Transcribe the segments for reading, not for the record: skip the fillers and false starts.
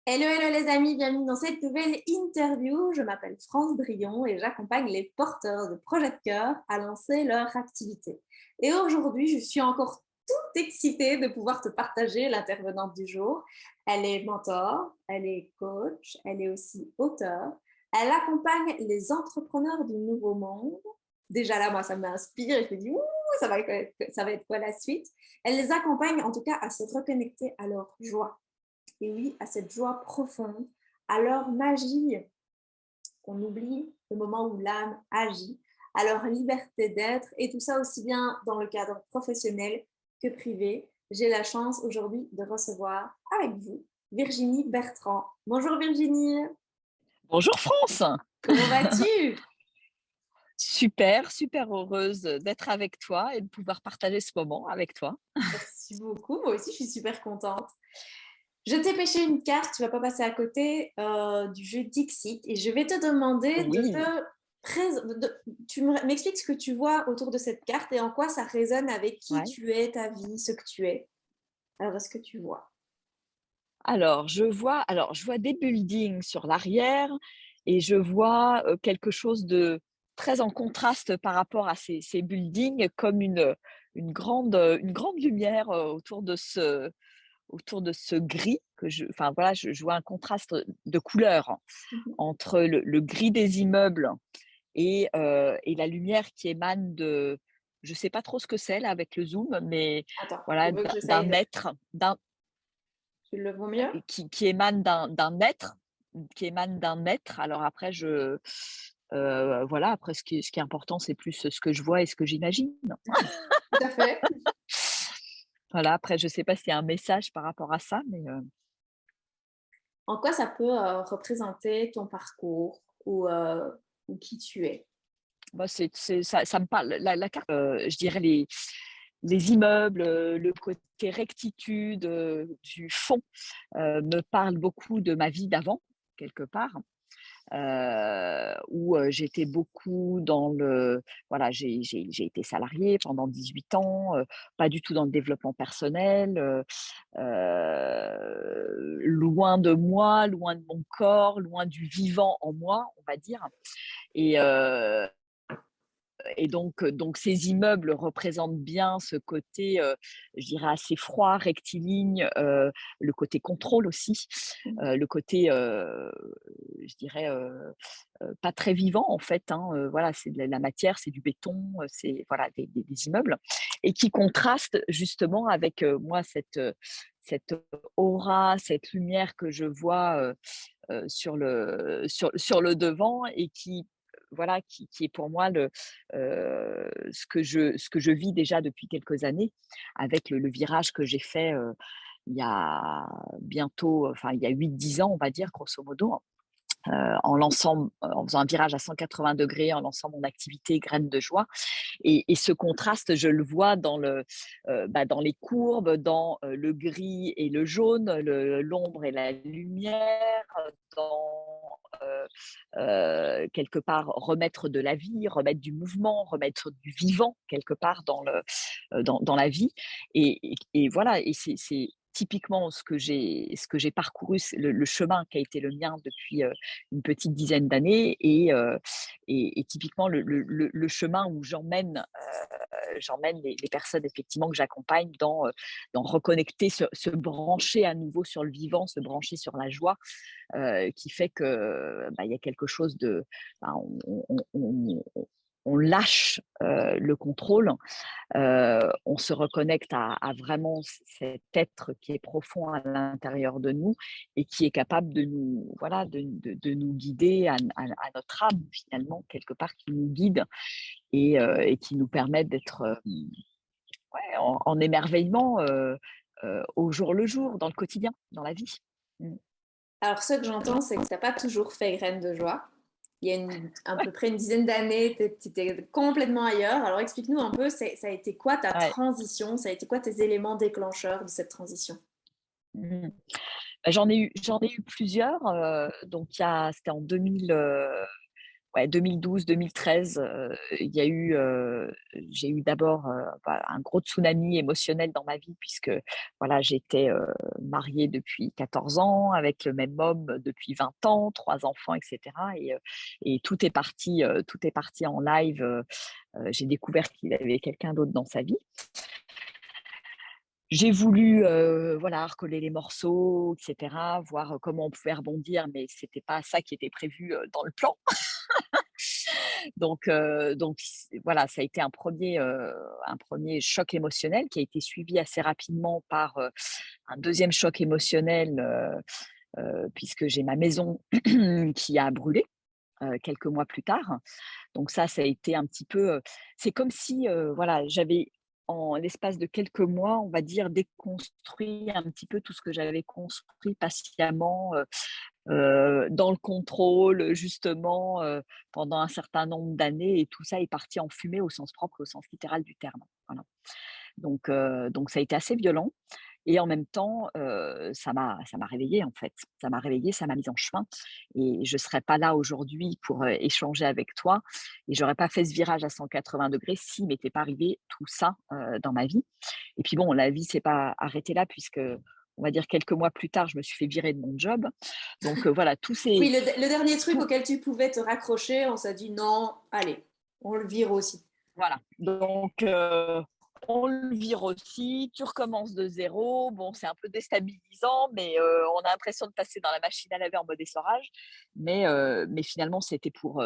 Hello, hello les amis, bienvenue dans cette nouvelle interview. Je m'appelle France Drillon et j'accompagne les porteurs de projets de cœur à lancer leur activité. Et aujourd'hui, je suis encore toute excitée de pouvoir te partager l'intervenante du jour. Elle est mentor, elle est coach, elle est aussi auteure. Elle accompagne les entrepreneurs du nouveau monde. Déjà là, moi, ça m'inspire et je me dis, ouh, ça va être quoi la suite? Elle les accompagne en tout cas à se reconnecter à leur joie et oui, à cette joie profonde, à leur magie qu'on oublie, le moment où l'âme agit, à leur liberté d'être, et tout ça aussi bien dans le cadre professionnel que privé. J'ai la chance aujourd'hui de recevoir avec vous Virginie Bertrand. Bonjour Virginie, Bonjour France! comment vas-tu? Super, super heureuse d'être avec toi et de pouvoir partager ce moment avec toi. Merci beaucoup, moi aussi je suis super contente. Je t'ai pêché une carte, tu vas pas passer à côté du jeu Dixit et je vais te demander de Oui, te tu m'expliques ce que tu vois autour de cette carte et en quoi ça résonne avec qui ouais. tu es, ta vie, ce que tu es. Alors, est-ce que tu vois? Alors je vois des buildings sur l'arrière et je vois, quelque chose de très en contraste par rapport à ces buildings comme une grande lumière, autour de ce gris que enfin voilà, je vois un contraste de couleurs Mhm. entre le gris des immeubles et la lumière qui émane de je sais pas trop ce que c'est là avec le zoom, mais Attends, tu voilà, veux que d'un j'essaye être, Tu le vois mieux? qui émane d'un être, qui émane d'un être. Alors après voilà, après ce qui est important, c'est plus ce que je vois et ce que j'imagine. Tout à fait. Voilà, après je sais pas s'il y a un message par rapport à ça, mais En quoi ça peut représenter ton parcours ou qui tu es? moi ça me parle la carte, je dirais les immeubles, le côté rectitude, du fond, me parle beaucoup de ma vie d'avant, quelque part, où, j'étais beaucoup dans le voilà, j'ai été salariée pendant 18 ans, pas du tout dans le développement personnel, loin de moi, loin de mon corps, loin du vivant en moi, on va dire et heu donc ces immeubles représentent bien ce côté, je dirais assez froid, rectiligne, le côté contrôle aussi, le côté, je dirais, pas très vivant en fait, hein, voilà, c'est de la matière, c'est du béton, c'est voilà des immeubles et qui contrastent justement avec, moi cette aura, cette lumière que je vois, sur le devant et qui, voilà, qui est pour moi ce que je vis déjà depuis quelques années avec le virage que j'ai fait, il y a bientôt, enfin il y a 8-10 ans, on va dire grosso modo, en faisant un virage à 180 degrés, en lançant mon activité Graines de joie et ce contraste, je le vois dans les courbes, dans, le gris et le jaune, l'ombre et la lumière, dans, quelque part remettre de la vie, remettre du mouvement, remettre du vivant quelque part dans la vie et voilà et c'est typiquement ce que j'ai parcouru, c'est le chemin qui a été le mien depuis, une petite dizaine d'années et typiquement le chemin où j'emmène les personnes effectivement que j'accompagne dans reconnecter, se brancher à nouveau sur le vivant, se brancher sur la joie, qui fait que, bah, il y a quelque chose de bah, on lâche, le contrôle, on se reconnecte à vraiment cet être qui est profond à l'intérieur de nous et qui est capable de nous voilà, de nous guider à notre âme finalement, quelque part, qui nous guide et qui nous permet d'être, ouais, en émerveillement, au jour le jour, dans le quotidien, dans la vie. Mmh. Alors, ce que j'entends, c'est que tu n'as pas toujours fait graine de joie. Il y a à peu près une dizaine d'années, tu étais complètement ailleurs. Alors, explique-nous un peu, ça a été quoi ta Ouais. transition? Ça a été quoi tes éléments déclencheurs de cette transition? Mmh. Bah, j'en ai eu plusieurs, donc c'était en 2000, ouais, 2012-2013, j'ai eu d'abord un gros tsunami émotionnel dans ma vie puisque voilà, j'étais mariée depuis 14 ans, avec le même homme depuis 20 ans, 3 enfants, etc. Et tout est parti en live. J'ai découvert qu'il avait quelqu'un d'autre dans sa vie. J'ai voulu, voilà, recoller les morceaux, et cetera, voir comment on pouvait rebondir, mais c'était pas ça qui était prévu dans le plan. Voilà, ça a été un premier choc émotionnel qui a été suivi assez rapidement par un deuxième choc émotionnel, puisque j'ai ma maison qui a brûlé quelques mois plus tard. Donc ça a été un petit peu, c'est comme si, voilà, j'avais en l'espace de quelques mois, on va dire, déconstruit un petit peu tout ce que j'avais construit patiemment, dans le contrôle, justement, pendant un certain nombre d'années, et tout ça est parti en fumée au sens propre et au sens littéral du terme. Voilà. Donc ça a été assez violent, et en même temps, ça m'a réveillée, en fait. Ça m'a réveillée, ça m'a mise en chemin, et je ne serais pas là aujourd'hui pour, échanger avec toi, et j'aurais pas fait ce virage à 180 degrés s'il m'était pas arrivé tout ça, dans ma vie. Et puis bon, la vie s'est pas arrêtée là puisque, on va dire, quelques mois plus tard, je me suis fait virer de mon job. Donc, voilà, Oui, le dernier truc tout auquel tu pouvais te raccrocher, on s'est dit non, allez, on le vire aussi. voilà. Donc, on le vire aussi, tu recommences de zéro. Bon, c'est un peu déstabilisant, mais on a l'impression de passer dans la machine à laver en mode essorage. Mais finalement, c'était pour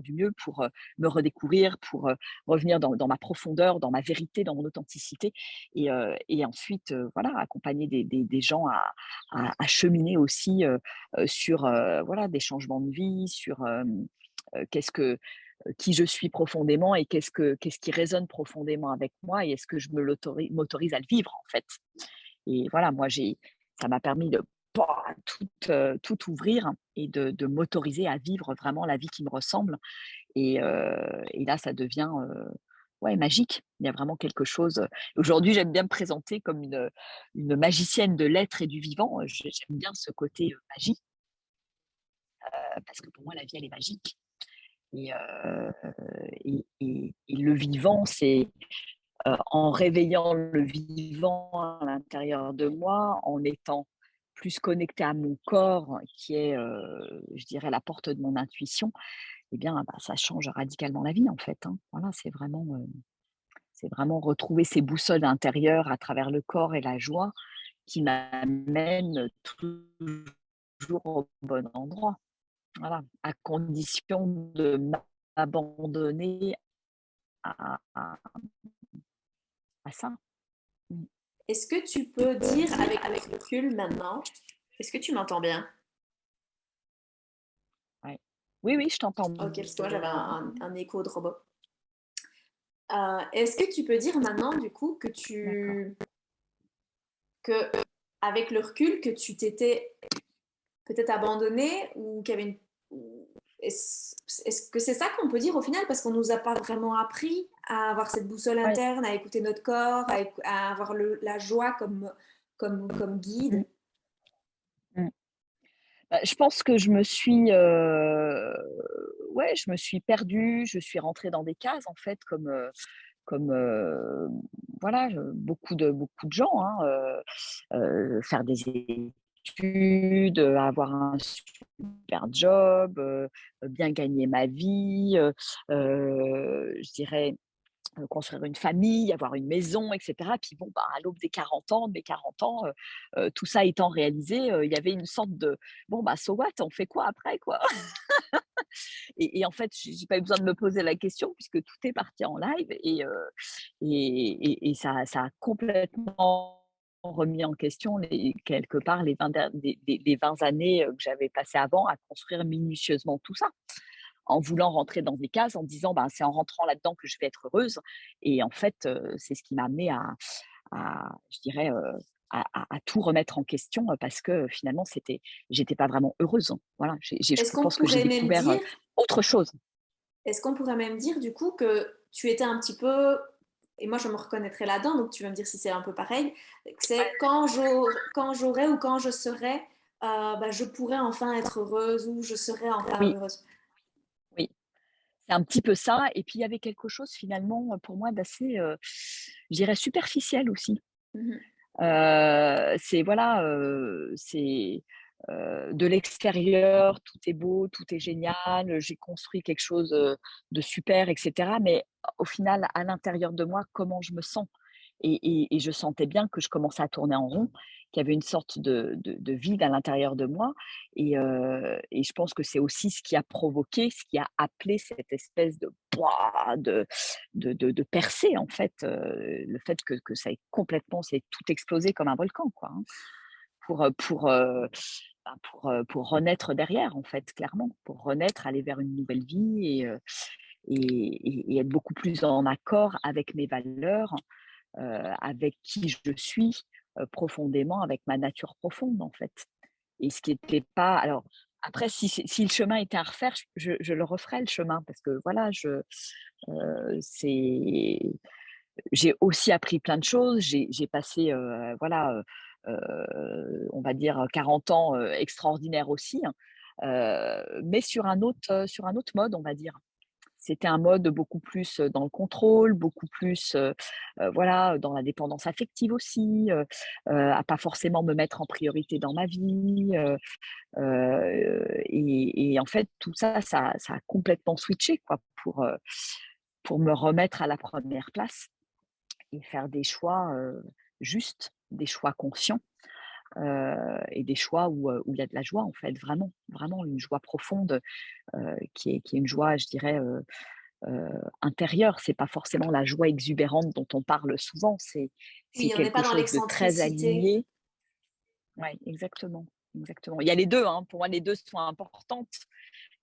du mieux, pour me redécouvrir, pour revenir dans ma profondeur, dans ma vérité, dans mon authenticité. Et ensuite, voilà, accompagner des gens à cheminer aussi sur voilà, des changements de vie, sur qu'est-ce que qui je suis profondément, et qu'est-ce qui résonne profondément avec moi, et est-ce que je m'autorise à le vivre, en fait. Et voilà, moi, ça m'a permis de tout ouvrir, et de m'autoriser à vivre vraiment la vie qui me ressemble. Et là, ça devient ouais, magique. Il y a vraiment quelque chose. Aujourd'hui, j'aime bien me présenter comme une magicienne de l'être et du vivant. J'aime bien ce côté magie, parce que pour moi, la vie, elle est magique. Et le vivant, c'est en réveillant le vivant à l'intérieur de moi, en étant plus connecté à mon corps, qui est, je dirais, la porte de mon intuition, eh bien, bah, ça change radicalement la vie, en fait, hein. Voilà, c'est vraiment retrouver ces boussoles intérieures à travers le corps et la joie qui m'amènent toujours au bon endroit. Voilà, à condition de m'abandonner à ça. Mmh. Est-ce que tu peux dire avec le recul maintenant, est-ce que tu m'entends bien? Ouais. Oui, oui, je t'entends Ok, parce que moi j'avais bien. un écho de robot. Est-ce que tu peux dire maintenant du coup D'accord. que avec le recul que tu t'étais peut-être abandonné ou qu'il y avait une est-ce que c'est ça qu'on peut dire au final parce qu'on nous a pas vraiment appris à avoir cette boussole Ouais. interne, à écouter notre corps, à avoir la joie comme guide. Mmh, mmh. Bah, je pense que ouais, je me suis perdue, je suis rentrée dans des cases, en fait, comme, voilà, beaucoup de gens, hein, faire des études, avoir un super job, bien gagner ma vie, je dirais construire une famille, avoir une maison, et cetera. Puis bon, bah, à l'aube des 40 ans, de mes 40 ans, tout ça étant réalisé, il y avait une sorte de: «Bon, bah, so what? On fait quoi après, quoi?» Et en fait, j'ai pas eu besoin de me poser la question puisque tout est parti en live, et ça a complètement remis en question quelque part les 20 les 20 années, que j'avais passées avant à construire minutieusement tout ça, en voulant rentrer dans des cases, en disant: «Ben, c'est en rentrant là-dedans que je vais être heureuse», et en fait, c'est ce qui m'a amenée je dirais, à tout remettre en question, parce que finalement j'étais pas vraiment heureuse, hein. Voilà, je Est-ce qu'on pense que j'ai pourrait même découvert, dire, autre chose. est-ce qu'on pourrait même dire du coup que tu étais un petit peu, et moi je me reconnaîtrais là-dedans, donc tu vas me dire si c'est un peu pareil, que c'est quand j'aurai ou quand je serai, bah, je pourrais enfin être heureuse ou je serai enfin Oui, heureuse. oui. un petit peu ça et puis il y avait quelque chose finalement, pour moi d'assez, je dirais superficiel aussi. Mmh. C'est voilà, c'est, de l'extérieur, tout est beau, tout est génial, j'ai construit quelque chose, de super et cetera, mais au final, à l'intérieur de moi, comment je me sens? Et je sentais bien que je commençais à tourner en rond, qu'il y avait une sorte de vide à l'intérieur de moi et je pense que c'est aussi ce qui a provoqué, ce qui a appelé cette espèce de pouah, de percée en fait, le fait que ça ait complètement c'est tout explosé comme un volcan quoi, hein, pour renaître derrière en fait, clairement. Pour renaître, aller vers une nouvelle vie et être beaucoup plus en accord avec mes valeurs, avec qui je suis, profondément, avec ma nature profonde en fait. Et ce qui était pas alors après si le chemin était à refaire, je le referais le chemin parce que voilà, c'est j'ai aussi appris plein de choses. J'ai passé, voilà, on va dire 40 ans, extraordinaires aussi, hein, mais sur un autre mode, on va dire. C'était un mode beaucoup plus, dans le contrôle, beaucoup plus, voilà, dans la dépendance affective aussi, à pas forcément me mettre en priorité dans ma vie, et en fait, tout ça, ça a complètement switché quoi pour me remettre à la première place et faire des choix, justes, des choix conscients, et des choix où il y a de la joie en fait, vraiment, vraiment une joie profonde, qui est une joie, je dirais, intérieure. C'est pas forcément la joie exubérante dont on parle souvent, c'est Oui, on n'est pas quelque dans chose de très l'excentricité. aligné. Ouais, exactement, exactement. Il y a les 2, hein, pour moi les 2 sont importantes,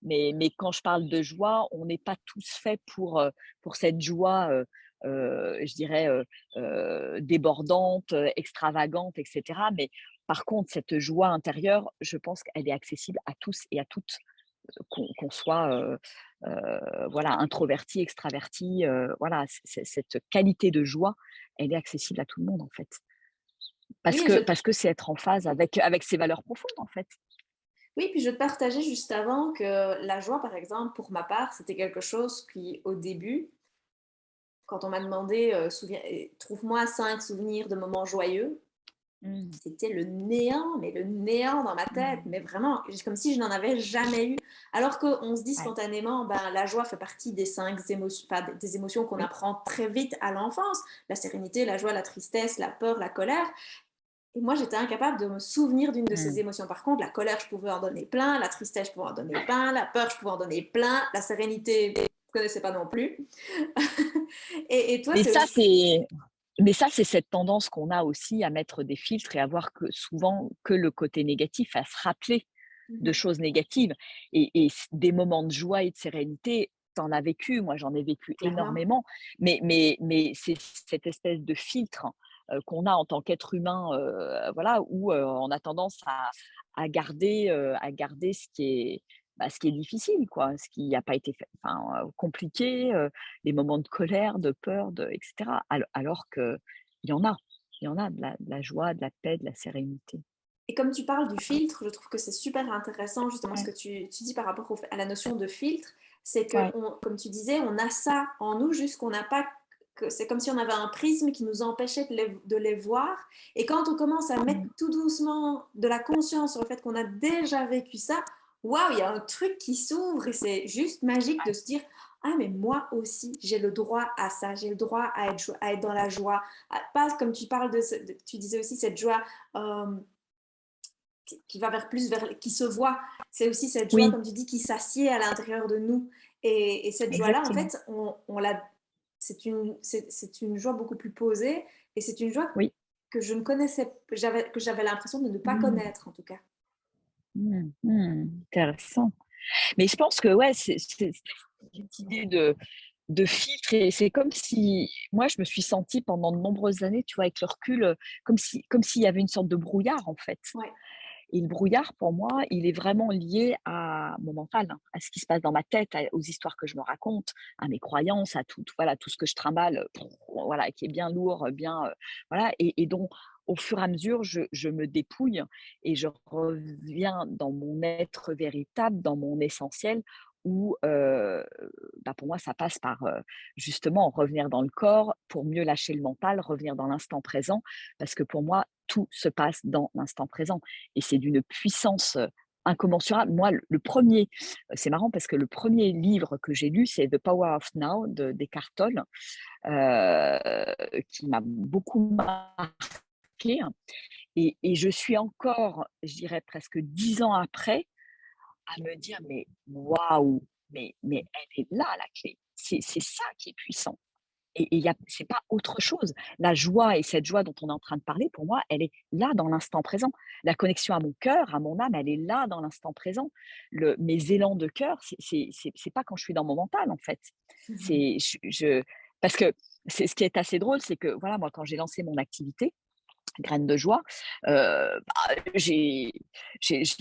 mais quand je parle de joie, on n'est pas tous faits pour cette joie, je dirais, débordante, extravagante et cetera. Mais par contre, cette joie intérieure, je pense qu'elle est accessible à tous et à toutes, qu'on soit, voilà, introverti, extraverti, voilà, cette qualité de joie, elle est accessible à tout le monde, en fait. Oui, et Parce que c'est être en phase avec ses valeurs profondes, en fait. oui, puis je te partageais juste avant que la joie, par exemple, pour ma part, c'était quelque chose qui, au début, quand on m'a demandé, trouve-moi 5 souvenirs de moments joyeux, Mmh. c'était le néant, mais le néant dans ma tête, Mmh. mais vraiment, comme si je n'en avais jamais eu. Alors qu'on se dit Ouais. spontanément, ben, la joie fait partie des 5 émotions, pas des émotions qu'on Oui. apprend très vite à l'enfance, la sérénité, la joie, la tristesse, la peur, la colère. Et moi, j'étais incapable de me souvenir d'une de ces Mmh. émotions. Par contre, la colère, je pouvais en donner plein, la tristesse, je pouvais en donner plein, la peur, je pouvais en donner plein, la sérénité, je ne connaissais pas non plus. Et toi, Mais c'est ça, aussi... c'est mais ça, c'est cette tendance qu'on a aussi à mettre des filtres et à voir que souvent que le côté négatif, à se rappeler de Mhm. choses négatives et des moments de joie et de sérénité, tu en as vécu, moi j'en ai vécu Clairement. énormément, mais c'est cette espèce de filtre, qu'on a en tant qu'être humain, voilà, où, on a tendance à garder ce qui est, bah, ce qui est difficile quoi, ce qui n'a pas été fait enfin, compliqué, les moments de colère, de peur, et cetera. Alors qu'il y en a, il y en a de la joie, de la paix, de la sérénité. Et comme tu parles du filtre, je trouve que c'est super intéressant justement ce Ouais, que tu dis par rapport à la notion de filtre. C'est que, ouais. comme tu disais, on a ça en nous, juste qu'on n'a pas... C'est comme si on avait un prisme qui nous empêchait de les voir. Et quand on commence à mettre Mmh. tout doucement de la conscience sur le fait qu'on a déjà vécu ça, waouh, il y a un truc qui s'ouvre et c'est juste magique de Ouais. se dire, ah mais moi aussi j'ai le droit à ça, j'ai le droit à être dans la joie. Pas comme tu parles tu disais aussi cette joie qui va vers plus vers qui se voit. C'est aussi cette joie, Oui, comme tu dis, qui s'assied à l'intérieur de nous. Et cette joie-là, en exactement. fait, on l'a, c'est une joie beaucoup plus posée et c'est une joie Oui. que je ne connaissais, que j'avais l'impression de ne pas Mmh. connaître en tout cas. Mmh. Mmh. Intéressant. Mais je pense que ouais, c'est cette idée de filtre et c'est comme si moi, je me suis sentie pendant de nombreuses années, tu vois, avec le recul, comme s'il y avait une sorte de brouillard, en fait. Ouais. Et le brouillard, pour moi, il est vraiment lié à mon mental, hein, à ce qui se passe dans ma tête, aux histoires que je me raconte, à mes croyances, à tout, voilà, tout ce que je trimballe, voilà, qui est bien lourd, bien, voilà, et donc, au fur et à mesure, je me dépouille et je reviens dans mon être véritable, dans mon essentiel, où, bah, pour moi, ça passe par, justement revenir dans le corps pour mieux lâcher le mental, revenir dans l'instant présent. Parce que pour moi, tout se passe dans l'instant présent et c'est d'une puissance, incommensurable. Moi, le 1er c'est marrant parce que le premier livre que j'ai lu, c'est The Power of Now de d'Eckhart Tolle, qui m'a beaucoup marquée et je suis encore, je dirais presque 10 ans après, à me dire: «Mais waouh! Mais elle est là la clé». C'est ça qui est puissant et il y a c'est pas autre chose. La joie et cette joie dont on est en train de parler, pour moi, elle est là dans l'instant présent. La connexion à mon cœur, à mon âme, elle est là dans l'instant présent. Mes élans de cœur, c'est pas quand je suis dans mon mental, en fait. C'est je parce que c'est ce qui est assez drôle, c'est que, voilà, moi, quand j'ai lancé mon activité, Graines de joie, je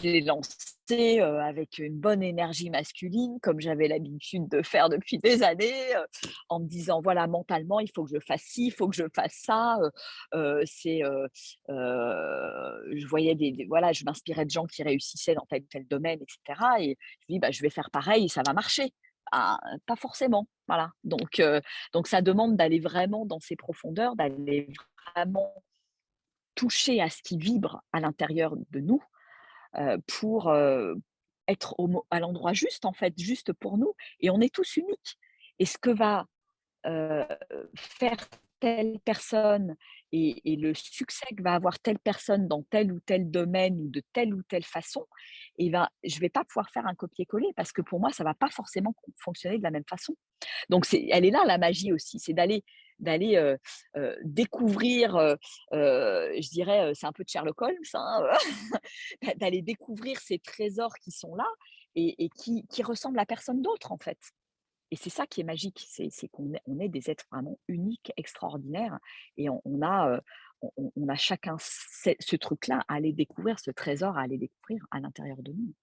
l'ai lancé, avec une bonne énergie masculine, comme j'avais l'habitude de faire depuis des années, en me disant: «Voilà, mentalement, il faut que je fasse ci, il faut que je fasse ça», je voyais voilà, je m'inspirais de gens qui réussissaient dans tel ou tel domaine et cetera et je me dis: «Bah, je vais faire pareil et ça va marcher». Ah, pas forcément, voilà. Donc ça demande d'aller vraiment dans ces profondeurs, d'aller vraiment toucher à ce qui vibre à l'intérieur de nous, pour, être à l'endroit juste, en fait, juste pour nous et on est tous uniques et ce que va, heu, faire telle personne et le succès que va avoir telle personne dans tel ou tel domaine ou de telle ou telle façon et ben, je vais pas pouvoir faire un copier-coller parce que pour moi, ça va pas forcément fonctionner de la même façon. Donc elle est là la magie aussi, c'est d'aller, découvrir, je dirais, c'est un peu de Sherlock Holmes, hein, d'aller découvrir ces trésors qui sont là et qui ressemblent à personne d'autre, en fait. Et c'est ça qui est magique, c'est qu'on est des êtres vraiment uniques, extraordinaires et on a, on a chacun ce truc-là à aller découvrir, ce trésor à aller découvrir à l'intérieur de nous.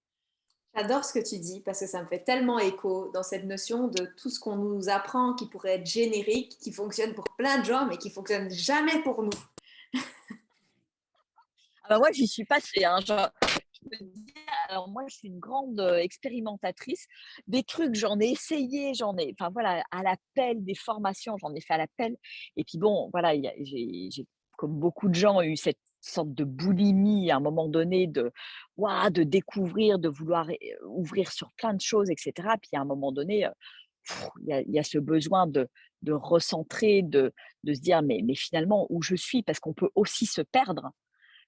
J'adore ce que tu dis parce que ça me fait tellement écho dans cette notion de tout ce qu'on nous apprend qui pourrait être générique, qui fonctionne pour plein de gens, mais qui fonctionne jamais pour nous. Ah bah, moi, j'y suis passée, hein, je peux te dire, alors moi, je suis une grande, expérimentatrice. Des trucs, j'en ai essayé, enfin voilà, à l'appel, des formations, j'en ai fait à l'appel et puis bon, voilà, il y a j'ai comme beaucoup de gens, eu cette sorte de boulimie à un moment donné de waouh, de découvrir, de vouloir ouvrir sur plein de choses et cetera. Puis à un moment donné, il y a ce besoin de recentrer, de se dire: «Mais finalement, où je suis?» parce qu'on peut aussi se perdre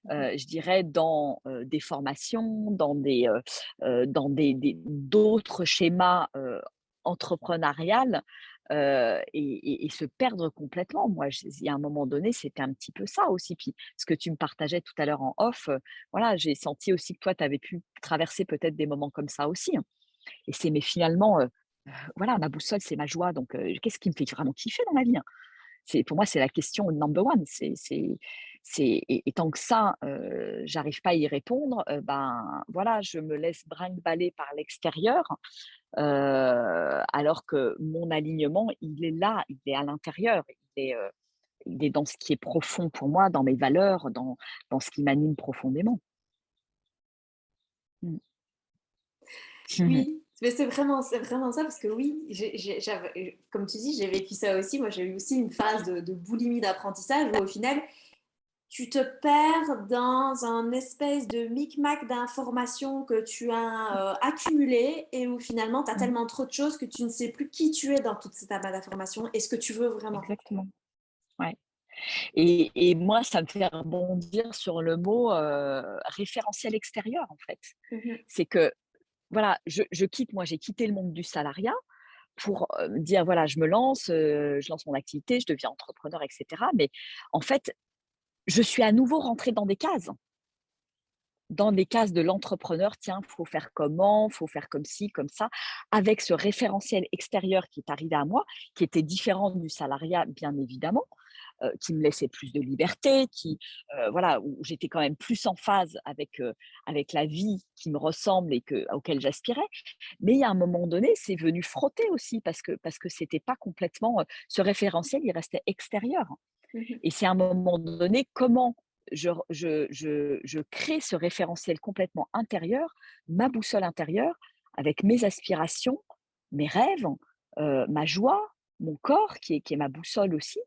je dirais dans, des formations, dans d'autres schémas, entrepreneurial, et se perdre complètement. Moi, il y a un moment donné, c'était un petit peu ça aussi. Puis ce que tu me partageais tout à l'heure en off, voilà, j'ai senti aussi que toi, tu avais pu traverser peut-être des moments comme ça aussi, hein. Et c'est mais finalement, voilà, ma boussole, c'est ma joie, donc qu'est-ce qui me fait vraiment kiffer dans la vie, hein? C'est pour moi, c'est la question number one. Et tant que ça, j'arrive pas à y répondre, ben, voilà, je me laisse brinque-baller par l'extérieur, alors que mon alignement, il est là, il est à l'intérieur. Il est dans ce qui est profond pour moi, dans mes valeurs, dans ce qui m'anime profondément. Mmh. Oui, mais c'est vraiment ça parce que oui, comme tu dis, j'ai vécu ça aussi. Moi, j'ai eu aussi une phase de boulimie d'apprentissage où au final, tu te perds dans un espèce de micmac d'informations que tu as accumulées et où finalement, tu as Mmh. tellement trop de choses que tu ne sais plus qui tu es dans toute cette amas d'informations et ce que tu veux vraiment. Exactement, ouais. Et moi, ça me fait rebondir sur le mot, référentiel extérieur, en fait. Mhm. C'est que voilà, j'ai quitté le monde du salariat pour, me dire: «Voilà, je lance mon activité, je deviens entrepreneur et cetera». Mais en fait, je suis à nouveau rentrée dans les cases de l'entrepreneur. Tiens, faut faire comment? Faut faire comme ci, comme ça, avec ce référentiel extérieur qui est arrivé à moi, qui était différent du salariat, bien évidemment, qui me laissait plus de liberté, voilà, où j'étais quand même plus en phase avec la vie qui me ressemble et auquel j'aspirais. Mais il y a un moment donné, c'est venu frotter aussi parce que c'était pas complètement, ce référentiel, il restait extérieur Mhm. et c'est à un moment donné, comment je crée ce référentiel complètement intérieur, ma boussole intérieure, avec mes aspirations, mes rêves, ma joie, mon corps qui est ma boussole aussi,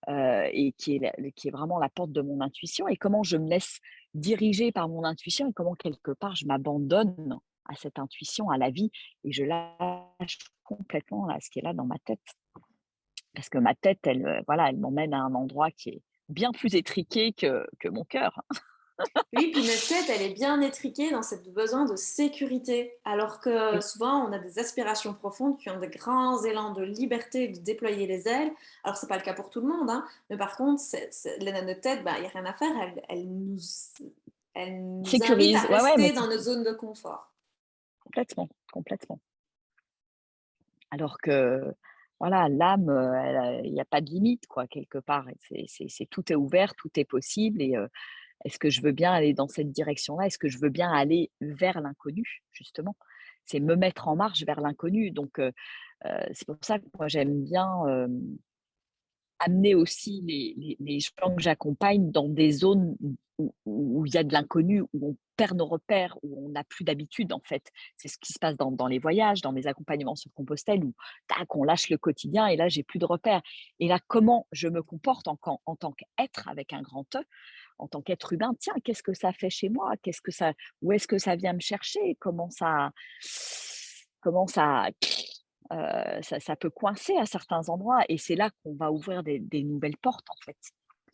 et qui est vraiment la porte de mon intuition et comment je me laisse diriger par mon intuition et comment quelque part je m'abandonne à cette intuition, à la vie et je lâche complètement là, ce qui est là dans ma tête. Parce que ma tête, elle, voilà, elle m'emmène à un endroit qui est bien plus étriqué que mon cœur. Oui, puis notre tête, elle est bien étriquée dans ce besoin de sécurité, alors que Oui, souvent on a des aspirations profondes qui ont des grands élans de liberté, de déployer les ailes. Alors c'est pas le cas pour tout le monde, hein, mais par contre, notre tête, bah, il n'y a rien à faire, elle nous invite à sécurise. Ouais, ouais, mais rester dans notre zone de confort. complètement, complètement. Alors que, voilà, l'âme, il y a pas de limite quoi, quelque part et c'est tout est ouvert, tout est possible et est-ce que je veux bien aller dans cette direction-là? Est-ce que je veux bien aller vers l'inconnu, justement? C'est me mettre en marche vers l'inconnu donc c'est pour ça que moi j'aime bien, amener aussi les gens que j'accompagne dans des zones où il y a de l'inconnu, où on perd nos repères, où on n'a plus d'habitude en fait. C'est ce qui se passe dans les voyages, dans mes accompagnements sur Compostelle où tac, on lâche le quotidien et là j'ai plus de repères. Et là, comment je me comporte en tant qu'être avec un grand E, en tant qu'être humain? Tiens, qu'est-ce que ça fait chez moi? Qu'est-ce que ça où est-ce que ça vient me chercher? Comment ça ça peut coincer à certains endroits et c'est là qu'on va ouvrir des nouvelles portes, en fait.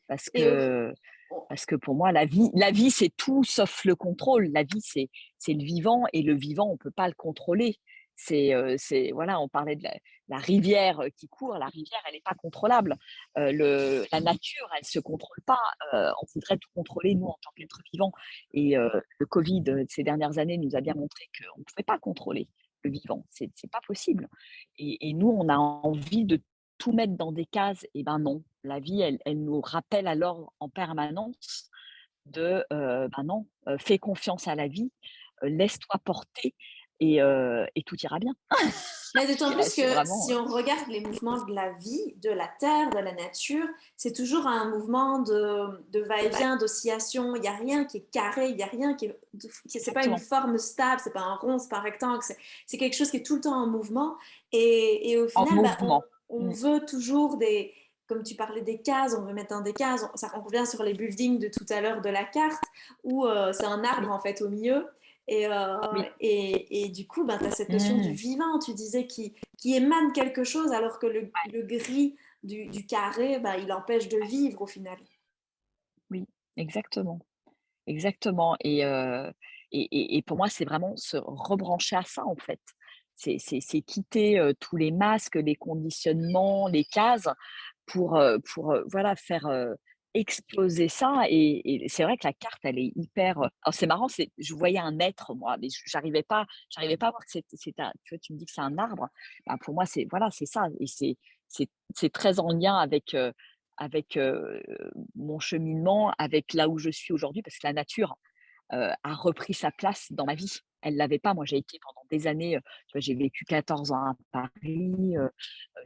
Parce Et au, que parce que pour moi, la vie, c'est tout sauf le contrôle. La vie, c'est le vivant et le vivant, on peut pas le contrôler. C'est voilà, on parlait de la rivière, qui court, la rivière, elle est pas contrôlable. La nature, elle se contrôle pas. On voudrait tout contrôler, nous, en tant qu'êtres vivants et le covid, ces dernières années nous a bien montré qu'on ne pouvait pas contrôler le vivant. C'est pas possible et nous, on a envie de tout mettre dans des cases et ben non. La vie, elle nous rappelle alors en permanence de, ben non, fais confiance à la vie, laisse-toi porter et tout ira bien. Mais d'autant plus C'est que vraiment, si on regarde les mouvements de la vie, de la terre, de la nature, c'est toujours un mouvement de va-et-vient, d'oscillation. Il n'y a rien qui est carré, il n'y a rien c'est pas une exactement, forme stable, c'est pas un rond, c'est pas un rectangle, c'est quelque chose qui est tout le temps en mouvement. Et au en final, bah, mouvement. on Mmh, veut toujours comme tu parlais des cases, on veut mettre dans des cases, on revient sur les buildings de tout à l'heure de la carte, où c'est un arbre oui, en fait au milieu. oui. Et du coup, ben, tu as cette notion du Mmh, vivant, tu disais, qui émane quelque chose, alors que le gris du carré, ben, il empêche de vivre au final. oui, exactement, exactement et pour moi, c'est vraiment se rebrancher à ça, en fait. C'est quitter, tous les masques, les conditionnements, les cases pour voilà, faire, exploser ça et c'est vrai que la carte, elle est hyper, alors c'est marrant, je voyais un être moi, mais j'arrivais pas à voir que c'était un tu vois, tu me dis que c'est un arbre, bah, pour moi, c'est voilà, c'est ça et c'est c'est très en lien avec mon cheminement, avec là où je suis aujourd'hui parce que la nature, a repris sa place dans ma vie. Elle l'avait pas. Moi, j'ai été pendant des années, tu vois, j'ai vécu 14 ans à Paris,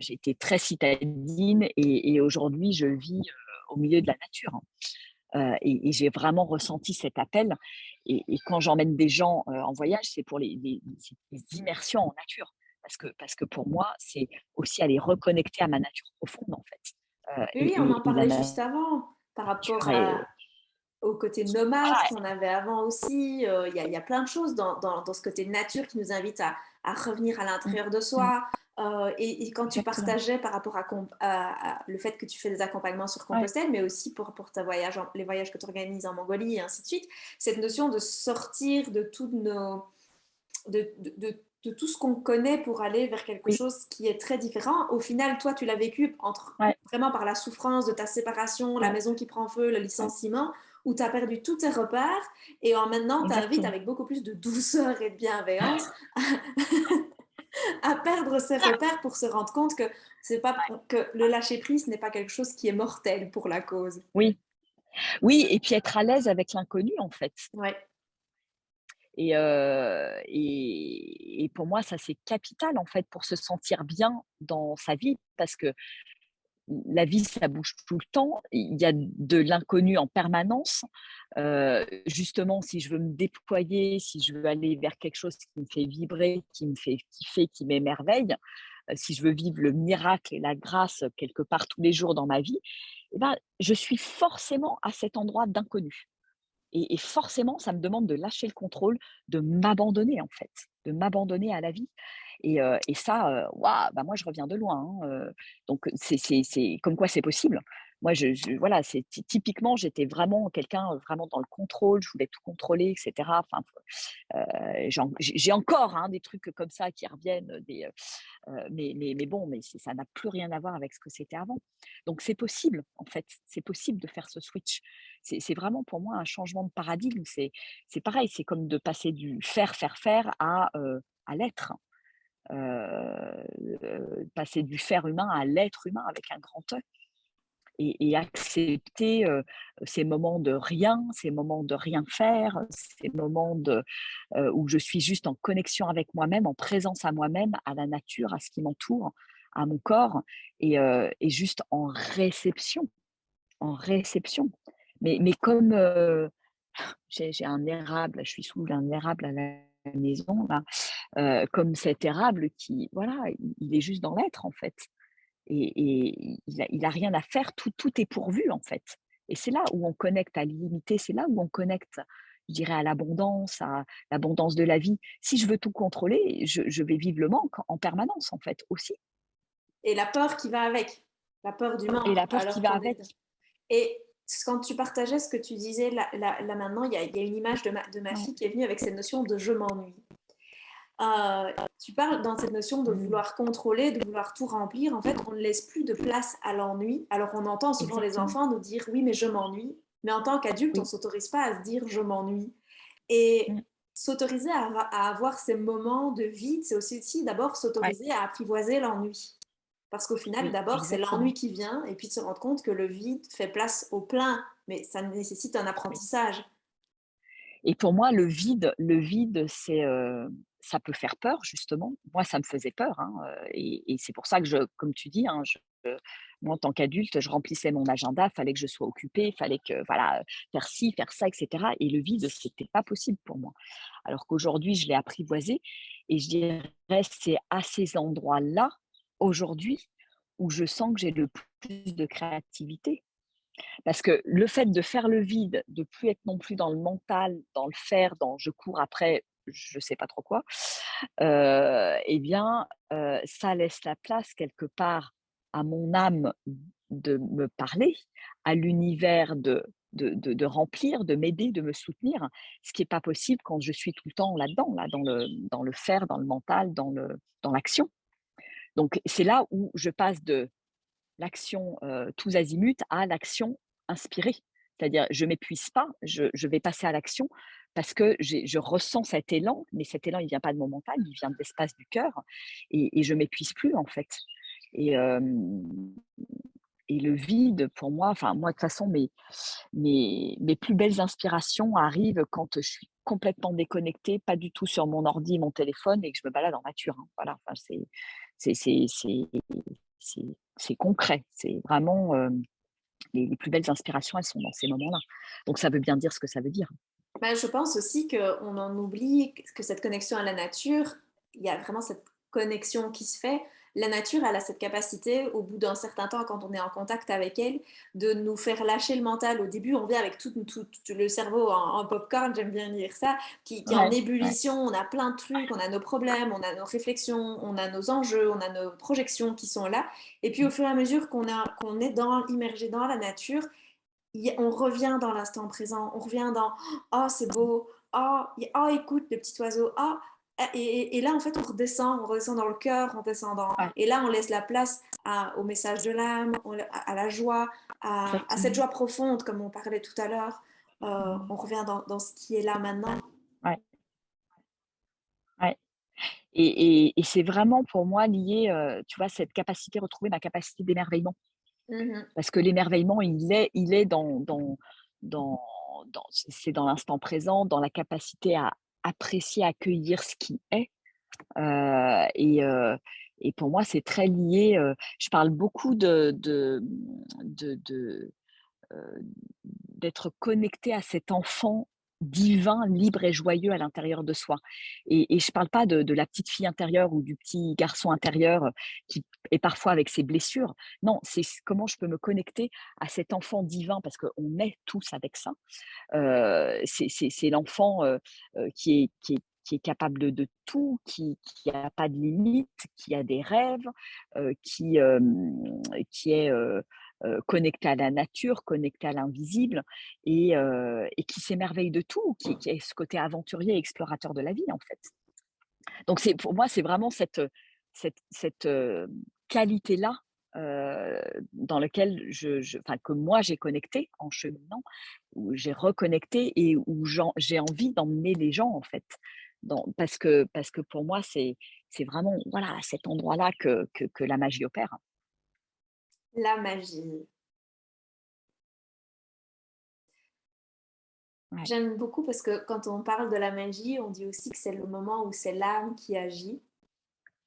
j'ai été très citadine et aujourd'hui, je vis, au milieu de la nature, et j'ai vraiment ressenti cet appel et quand j'emmène des gens, en voyage, c'est pour les immersions en nature parce que pour moi, c'est aussi aller reconnecter à ma nature profonde, en fait, Oui, oui, on en et la parlait juste avant, par rapport nature est au côté nomade voilà, qu'on avait avant aussi. Il y a plein de choses dans ce côté nature qui nous invite à revenir à mmh, l'intérieur de mmh, soi. Et quand tu exactement. partageais par rapport à le fait que tu fais des accompagnements sur Ouais, Compostelle, mais aussi pour les voyages que tu organises en Mongolie et ainsi de suite, cette notion de sortir de toutes nos, de tout ce qu'on connaît pour aller vers quelque oui, chose qui est très différent. Au final, toi, tu l'as vécu ouais, vraiment par la souffrance de ta séparation, la ouais, maison qui prend feu, le ouais, licenciement, où tu as perdu tous tes repères. Et maintenant, tu invites exactement. avec beaucoup plus de douceur et de bienveillance à perdre ses repères pour se rendre compte que c'est pas que le lâcher prise n'est pas quelque chose qui est mortel pour la cause. Oui, oui et puis être à l'aise avec l'inconnu, en fait Ouais. et pour moi, ça, c'est capital, en fait, pour se sentir bien dans sa vie parce que la vie, ça bouge tout le temps. Il y a de l'inconnu en permanence. Justement, si je veux me déployer, si je veux aller vers quelque chose qui me fait vibrer, qui me fait kiffer, qui m'émerveille, si je veux vivre le miracle et la grâce quelque part tous les jours dans ma vie, eh ben, je suis forcément à cet endroit d'inconnu. Et forcément, ça me demande de lâcher le contrôle, de m'abandonner en fait, de m'abandonner à la vie. Et ça, waouh, bah, moi je reviens de loin, hein, donc c'est comme quoi c'est possible. Moi voilà, c'est typiquement, j'étais vraiment quelqu'un, vraiment dans le contrôle, je voulais tout contrôler et cetera. Enfin, j'ai encore, hein, des trucs comme ça qui reviennent, mais bon, ça n'a plus rien à voir avec ce que c'était avant. Donc c'est possible, en fait, c'est possible de faire ce switch. C'est vraiment pour moi un changement de paradigme. C'est pareil, c'est comme de passer du faire à l'être. Passer du faire humain à l'être humain avec un grand E. Et accepter, ces moments de rien, ces moments de rien faire, ces moments où je suis juste en connexion avec moi-même, en présence à moi-même, à la nature, à ce qui m'entoure, à mon corps et juste en réception, en réception. Mais comme, j'ai un érable, je suis sous un érable à la maison là, comme cet érable qui voilà, il est juste dans l'être en fait. Et il a rien à faire, tout est pourvu, en fait. Et c'est là où on connecte à l'illimité, c'est là où on connecte, je dirais, à l'abondance de la vie. Si je veux tout contrôler, je vais vivre le manque en permanence, en fait, aussi. Et la peur qui va avec, la peur du Et manque, la peur qui alors va qu'on est... avec. Et quand tu partageais ce que tu disais, là maintenant, il y a une image de ma Ouais. fille qui est venue avec cette notion de je m'ennuie. Tu parles dans cette notion de Mmh. vouloir contrôler, de vouloir tout remplir. En fait, on ne laisse plus de place à l'ennui. Alors, on entend souvent les Exactement. enfants nous dire oui, mais je m'ennuie. Mais en tant qu'adulte, on ne Oui. s'autorise pas à se dire je m'ennuie. Et Mmh. s'autoriser à avoir ces moments de vide, c'est aussi d'abord Ouais. s'autoriser à apprivoiser l'ennui. Parce qu'au final, Oui, d'abord, c'est exactement. l'ennui qui vient, et puis de se rendre compte que le vide fait place au plein. Mais ça nécessite un Oui. apprentissage. Et pour moi, le vide, ça peut faire peur justement. Moi, ça me faisait peur, hein, et c'est pour ça que comme tu dis, hein, moi, en tant qu'adulte, je remplissais mon agenda, fallait que je sois occupée, fallait que voilà, faire ci, faire ça et cetera et le vide, c'était pas possible pour moi. Alors qu'aujourd'hui, je l'ai apprivoisé et je dirais, c'est à ces endroits-là, aujourd'hui, où je sens que j'ai le plus de créativité. Parce que le fait de faire le vide, de plus être non plus dans le mental, dans le faire, dans je cours après je sais pas trop quoi, et bien, ça laisse la place quelque part à mon âme de me parler, à l'univers de remplir, de m'aider, de me soutenir, ce qui est pas possible quand je suis tout le temps là-dedans, là, dans le faire, dans le mental, dans l'action. Donc c'est là où je passe de l'action, tous azimuts à l'action inspirée. C'est-à-dire, je m'épuise pas, je vais passer à l'action parce que je ressens cet élan, mais cet élan, il vient pas de mon mental, il vient de l'espace du cœur et je m'épuise plus, en fait. Et hem et le vide pour moi, enfin moi, de toute façon, mes plus belles inspirations arrivent quand je suis complètement déconnectée, pas du tout sur mon ordi, mon téléphone et que je me balade en nature, hein. Voilà, enfin c'est concret. C'est vraiment, les plus belles inspirations, elles sont dans ces moments-là. Donc ça veut bien dire ce que ça veut dire. Bah, je pense aussi qu'on en oublie que cette connexion à la nature, il y a vraiment cette connexion qui se fait. La nature, elle a cette capacité, au bout d'un certain temps, quand on est en contact avec elle, de nous faire lâcher le mental. Au début, on vient avec tout le cerveau en popcorn, j'aime bien dire ça, qui est en Ouais, ouais. ébullition. On a plein de trucs, on a nos problèmes, on a nos réflexions, on a nos enjeux, on a nos projections qui sont là. Et puis, au Mmh. fur et à mesure qu'on est immergé dans la nature, on revient dans l'instant présent, on revient dans oh c'est beau, oh écoute le petit oiseau, et là en fait on redescend dans le cœur, on descend dans Ouais, et là on laisse la place au message de l'âme, à la joie, à cette exactement. joie profonde comme on parlait tout à l'heure. Mmh. On revient dans ce qui est là maintenant. Ouais, ouais et c'est vraiment pour moi lié, tu vois, cette capacité retrouver ma capacité d'émerveillement. Mhm. Parce que l'émerveillement, il est dans c'est dans l'instant présent, dans la capacité à apprécier, accueillir ce qui est. Et pour moi, c'est très lié, je parle beaucoup de, heu, d'être connecté à cet enfant divin, libre et joyeux à l'intérieur de soi. Et je parle pas de la petite fille intérieure ou du petit garçon intérieur, qui est parfois avec ses blessures. Non, comment je peux me connecter à cet enfant divin parce qu'on est tous avec ça. C'est l'enfant, qui est capable de tout, qui a pas de limites, qui a des rêves, qui est, connecté à la nature, connecté à l'invisible et qui s'émerveille de tout, qui est ce côté aventurier et explorateur de la vie, en fait. Donc pour moi, c'est vraiment cette qualité-là, dans lequel enfin, que moi j'ai connecté en cheminant, où j'ai reconnecté et où j'ai envie d'emmener les gens, en fait. Parce que pour moi, c'est vraiment, voilà, à cet endroit-là que la magie opère. La magie. Ouais, J'aime beaucoup parce que quand on parle de la magie, on dit aussi que c'est le moment où c'est l'âme qui agit.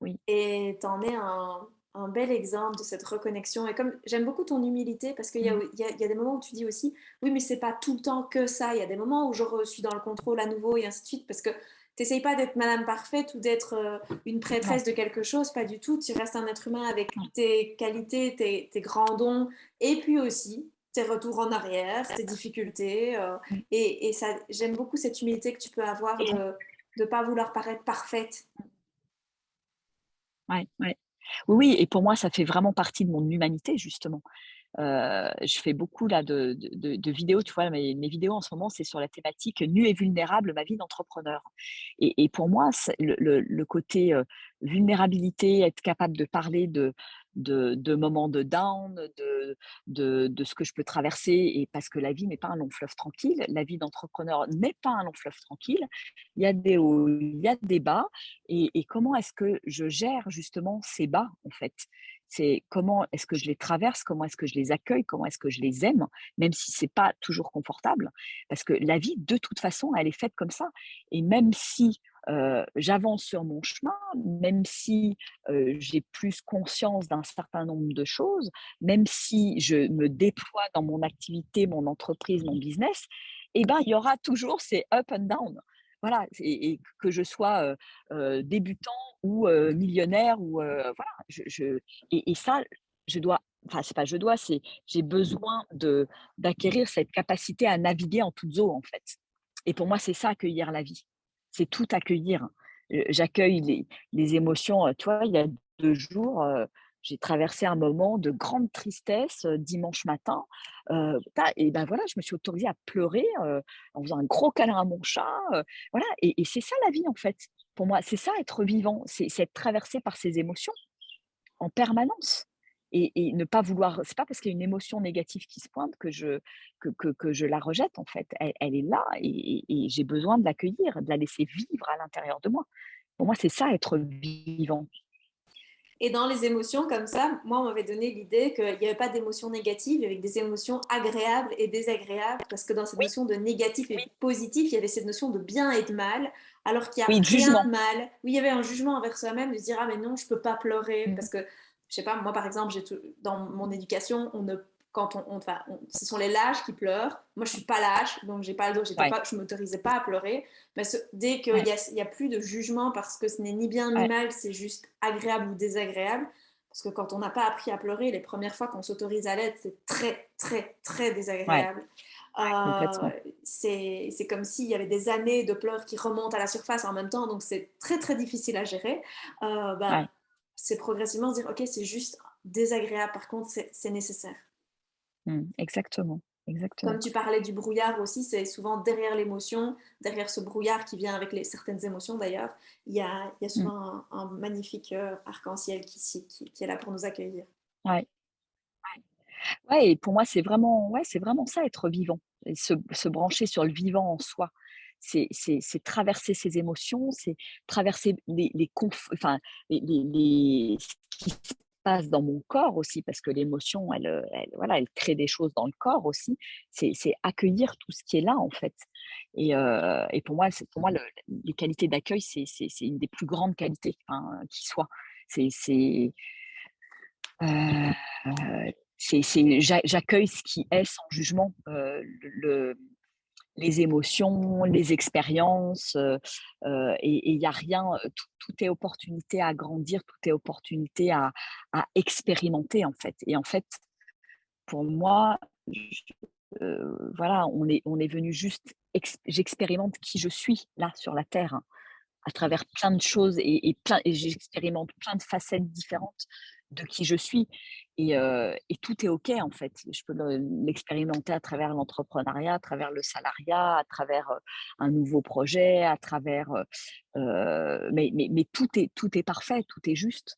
oui. Et tu en es un bel exemple de cette reconnexion. Et comme j'aime beaucoup ton humilité, parce qu'il y a, Mmh. il y a des moments où tu dis aussi, oui, mais c'est pas tout le temps que ça. Il y a des moments où je suis dans le contrôle à nouveau et ainsi de suite, parce que t'essayes pas d'être madame parfaite ou d'être une Non, prêtresse de quelque chose, pas du tout. Tu restes un être humain avec non. tes qualités, tes grands dons, et puis aussi tes retours en arrière, tes difficultés. Mmh. Et ça, j'aime beaucoup cette humilité que tu peux avoir Et de ne pas vouloir paraître parfaite. ouais, ouais. Oui, oui, et pour moi, ça fait vraiment partie de mon humanité, justement. Je fais beaucoup là de vidéos, tu vois? Mes vidéos en ce moment, c'est sur la thématique «Nu et vulnérable, ma vie d'entrepreneur». Et pour moi, c'est le côté, vulnérabilité, être capable de parler de moments de down, de ce que je peux traverser, et parce que la vie n'est pas un long fleuve tranquille. La vie d'entrepreneur n'est pas un long fleuve tranquille. Il y a des hauts, il y a des bas, et comment est-ce que je gère justement ces bas, en fait? C'est comment est-ce que je les traverse, comment est-ce que je les accueille, comment est-ce que je les aime, même si c'est pas toujours confortable. Parce que la vie, de toute façon, elle est faite comme ça. Et même si j'avance sur mon chemin, même si j'ai plus conscience d'un certain nombre de choses, même si je me déploie dans mon activité, mon entreprise, mon business, eh ben, il y aura toujours ces up and down. Voilà, et que je sois débutant ou millionnaire, ou voilà, et ça, je dois, enfin, c'est pas je dois, c'est j'ai besoin d'acquérir cette capacité à naviguer en toutes eaux, en fait. Et pour moi, c'est ça, accueillir la vie. C'est tout accueillir. J'accueille les émotions, tu vois? Il y a 2 jours, j'ai traversé un moment de grande tristesse, dimanche matin, et ben, voilà, je me suis autorisée à pleurer, en faisant un gros câlin à mon chat, voilà, et c'est ça la vie, en fait. Pour moi, c'est ça être vivant, c'est être traversé par ses émotions en permanence, et ne pas vouloir, c'est pas parce qu'il y a une émotion négative qui se pointe que je la rejette, en fait. Elle est là, et j'ai besoin de l'accueillir, de la laisser vivre à l'intérieur de moi. Pour moi, c'est ça être vivant. Et dans les émotions comme ça, moi, on m'avait donné l'idée qu'il n'y avait pas d'émotions négatives, il y avait des émotions agréables et désagréables, parce que dans cette Oui, notion de négatif et positif, il y avait cette notion de bien et de mal, alors qu'il n'y a oui, de rien de jugement. mal. Oui, il y avait un jugement envers soi-même, de se dire, ah mais non, je ne peux pas pleurer, Mmh. parce que, je sais pas, moi par exemple, dans mon éducation, quand ce sont les lâches qui pleurent. Moi, je suis pas lâche, donc j'ai pas le droit, Ouais, je m'autorisais pas à pleurer. Mais dès qu'il ouais, y a plus de jugement parce que ce n'est ni bien ni ouais, mal, c'est juste agréable ou désagréable. Parce que quand on n'a pas appris à pleurer, les premières fois qu'on s'autorise à l'aide, c'est très, très, très ouais, désagréable. complètement. C'est comme s'il y avait des années de pleurs qui remontent à la surface en même temps, donc c'est très, très difficile à gérer. Ouais, C'est progressivement se dire, ok, c'est juste désagréable, par contre, c'est nécessaire. exactement, Comme exactement. tu parlais du brouillard aussi, c'est souvent derrière l'émotion, derrière ce brouillard qui vient avec certaines émotions d'ailleurs, il y a Mmh, souvent un magnifique arc-en-ciel qui est là pour nous accueillir. ouais. Ouais, et pour moi, c'est vraiment, ouais, c'est vraiment ça, être vivant, et se brancher sur le vivant en soi. C'est traverser ses émotions, c'est traverser les enfin, ce qui se passe dans mon corps aussi, parce que l'émotion, voilà, elle crée des choses dans le corps aussi. C'est accueillir tout ce qui est là, en fait. Et pour moi, les qualités d'accueil, c'est une des plus grandes qualités, enfin, qui soit. C'est, c'est, euh, j'accueille ce qui est sans jugement. Les émotions, les expériences, et il y a rien, tout est opportunité à grandir, tout est opportunité à expérimenter, en fait. Et en fait, pour moi, voilà, on est venu juste j'expérimente qui je suis là sur la terre, hein, à travers plein de choses et j'expérimente plein de facettes différentes de qui je suis et tout est OK, en fait. Je peux l'expérimenter à travers l'entrepreneuriat, à travers le salariat, à travers, un nouveau projet, à travers, mais tout est parfait, tout est juste.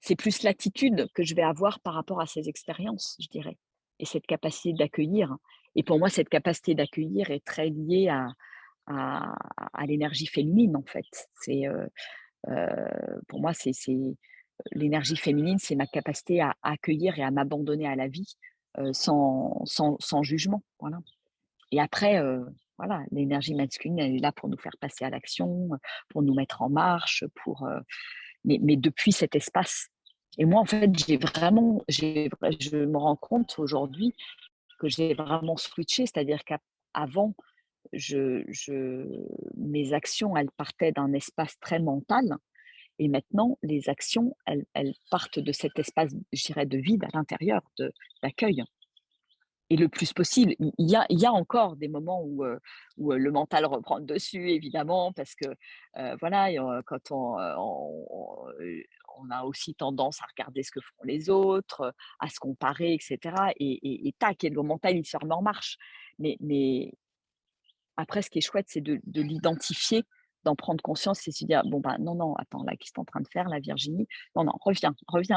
C'est plus l'attitude que je vais avoir par rapport à ces expériences, je dirais, et cette capacité d'accueillir. Et pour moi, cette capacité d'accueillir est très liée à l'énergie féminine, en fait. Pour moi, c'est l'énergie féminine, c'est ma capacité à accueillir et à m'abandonner à la vie, sans jugement, voilà. Et après, voilà, l'énergie masculine, elle est là pour nous faire passer à l'action, pour nous mettre en marche, mais depuis cet espace. Et moi, en fait, je me rends compte aujourd'hui que j'ai vraiment switché, c'est-à-dire qu'avant, mes actions, elles partaient d'un espace très mental. Et maintenant, les actions, elles partent de cet espace, je dirais, de vide à l'intérieur, d'accueil. Et le plus possible, il y a encore des moments où le mental reprend le dessus, évidemment, parce que voilà, quand on a aussi tendance à regarder ce que font les autres, à se comparer, etc. Et tac, et le mental, il se remet en marche. Mais après, ce qui est chouette, c'est de l'identifier, d'en prendre conscience et se dire: «Bon, bah, non, non, attends, là, qu'est-ce que tu es en train de faire là, Virginie? Non, non, reviens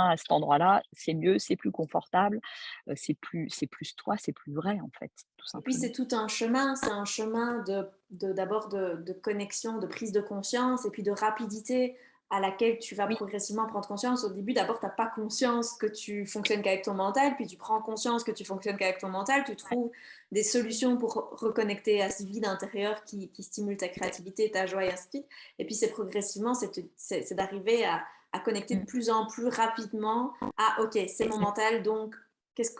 à cet endroit-là, c'est mieux, c'est plus confortable, c'est plus toi, c'est plus vrai, en fait», tout Et puis simplement. c'est tout un chemin, c'est un chemin d'abord de connexion, de prise de conscience et puis de rapidité à laquelle tu vas Oui, progressivement prendre conscience. Au début, d'abord, tu n'as pas conscience que tu fonctionnes qu'avec ton mental, puis tu prends conscience que tu fonctionnes qu'avec ton mental, tu ouais. trouves des solutions pour reconnecter à ce vide intérieur qui stimule ta créativité, ta joie et ainsi de suite. Et puis c'est progressivement, c'est d'arriver à connecter de Mmh, plus en plus rapidement à, ok, c'est mon mmh, mental, donc qu'est-ce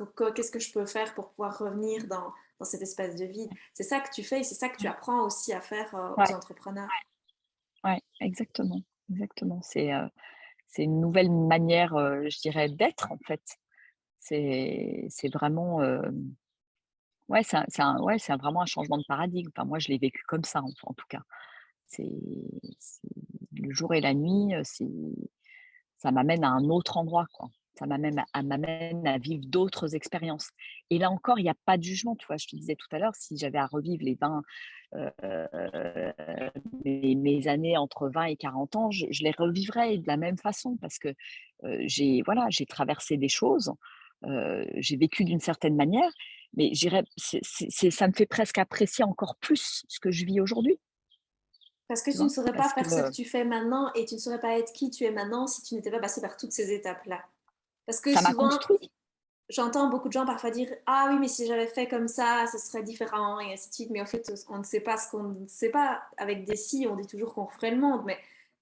que je peux faire pour pouvoir revenir dans cet espace de vide. C'est ça que tu fais et c'est ça que tu mmh. apprends aussi à faire aux Ouais, entrepreneurs. ouais, exactement, exactement. C'est une nouvelle manière, je dirais, d'être, en fait. C'est vraiment, ouais, c'est vraiment un changement de paradigme. Enfin, moi, je l'ai vécu comme ça, en tout cas. C'est c'est le jour et la nuit, ça m'amène à un autre endroit, quoi. Ça m'amène à vivre d'autres expériences. Et là encore, il y a pas de jugement, tu vois? Je te disais tout à l'heure, si j'avais à revivre heu, mes années entre 20 et 40 ans, je les revivrais de la même façon parce que, j'ai traversé des choses, j'ai vécu d'une certaine manière, mais je dirais, ça me fait presque apprécier encore plus ce que je vis aujourd'hui, Parce que tu tu ne vois? saurais pas Parce que, faire ce que tu fais maintenant et tu ne saurais pas être qui tu es maintenant si tu n'étais pas passé par toutes ces étapes-là. Parce que ça m'a souvent, construit. j'entends beaucoup de gens parfois dire: «Ah oui, mais si j'avais fait comme ça, ce serait différent» et ainsi de suite. Mais en fait, on ne sait pas ce qu'on ne sait pas. Avec des si, on dit toujours qu'on referait le monde. Mais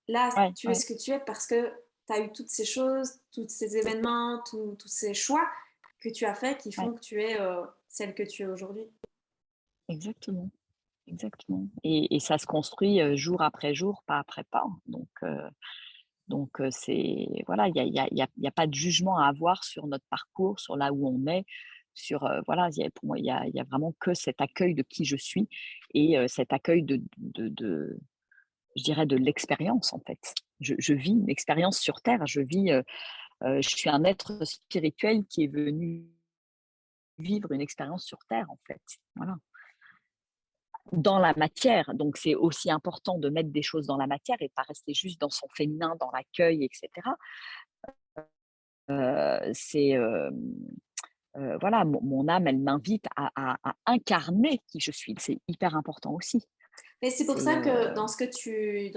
là, Ouais, tu es ouais, ce que tu es parce que tu as eu toutes ces choses, tous ces événements, tous ces choix que tu as faits qui ouais, font que tu es celle que tu es aujourd'hui. exactement. Exactement et ça se construit, jour après jour, pas après pas, donc c'est voilà, il y a pas de jugement à avoir sur notre parcours, sur là où on est, voilà, pour moi, il y a vraiment que cet accueil de qui je suis et cet accueil de je dirais de l'expérience, en fait. Je vis une expérience sur terre, je suis un être spirituel qui est venu vivre une expérience sur terre, en fait, voilà. Dans la matière, donc c'est aussi important de mettre des choses dans la matière et pas rester juste dans son féminin, dans l'accueil et cetera. C'est, voilà, mon âme, elle m'invite à incarner qui je suis. C'est hyper important aussi. Mais c'est pour C'est, ça que dans qui tu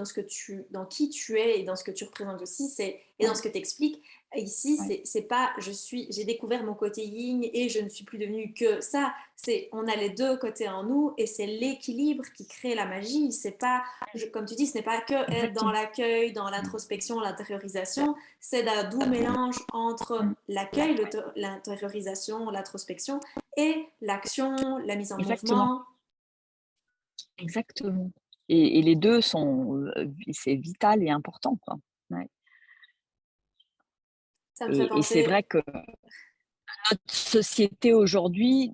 es et dans ce que tu représentes aussi, et dans ouais, ce que tu expliques, ici, ouais, c'est pas j'ai découvert mon côté yin et je ne suis plus devenue que ça. On a les deux côtés en nous et c'est l'équilibre qui crée la magie. C'est pas, comme tu dis, ce n'est pas que être dans exactement. l'accueil, dans l'introspection, l'intériorisation. C'est un doux mélange entre Mm, l'accueil, l'intériorisation, l'introspection et l'action, la mise en exactement, mouvement. exactement. Et les 2 sont, c'est vital et important, quoi. Ouais. Ça me fait Et c'est penser. vrai que notre société aujourd'hui,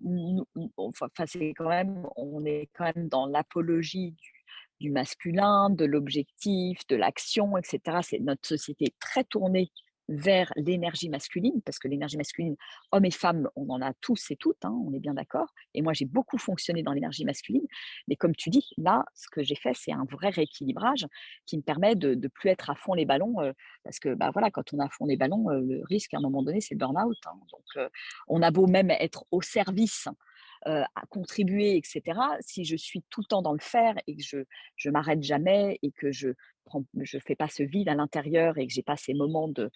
enfin, c'est quand même, on est quand même dans l'apologie du masculin, de l'objectif, de l'action, etc. Notre société est très tournée vers l'énergie masculine, parce que l'énergie masculine, hommes et femmes, on en a tous et toutes, hein, on est bien d'accord. Et moi, j'ai beaucoup fonctionné dans l'énergie masculine. Mais comme tu dis, là, ce que j'ai fait, c'est un vrai rééquilibrage qui me permet de ne plus être à fond les ballons, parce que bah, voilà, quand on est à fond les ballons, le risque à un moment donné, c'est le burn-out, hein. Donc, on a beau même être au service, à contribuer, et cetera. Si je suis tout le temps dans le faire et que je m'arrête jamais et que je fais pas ce vide à l'intérieur et que j'ai pas ces moments de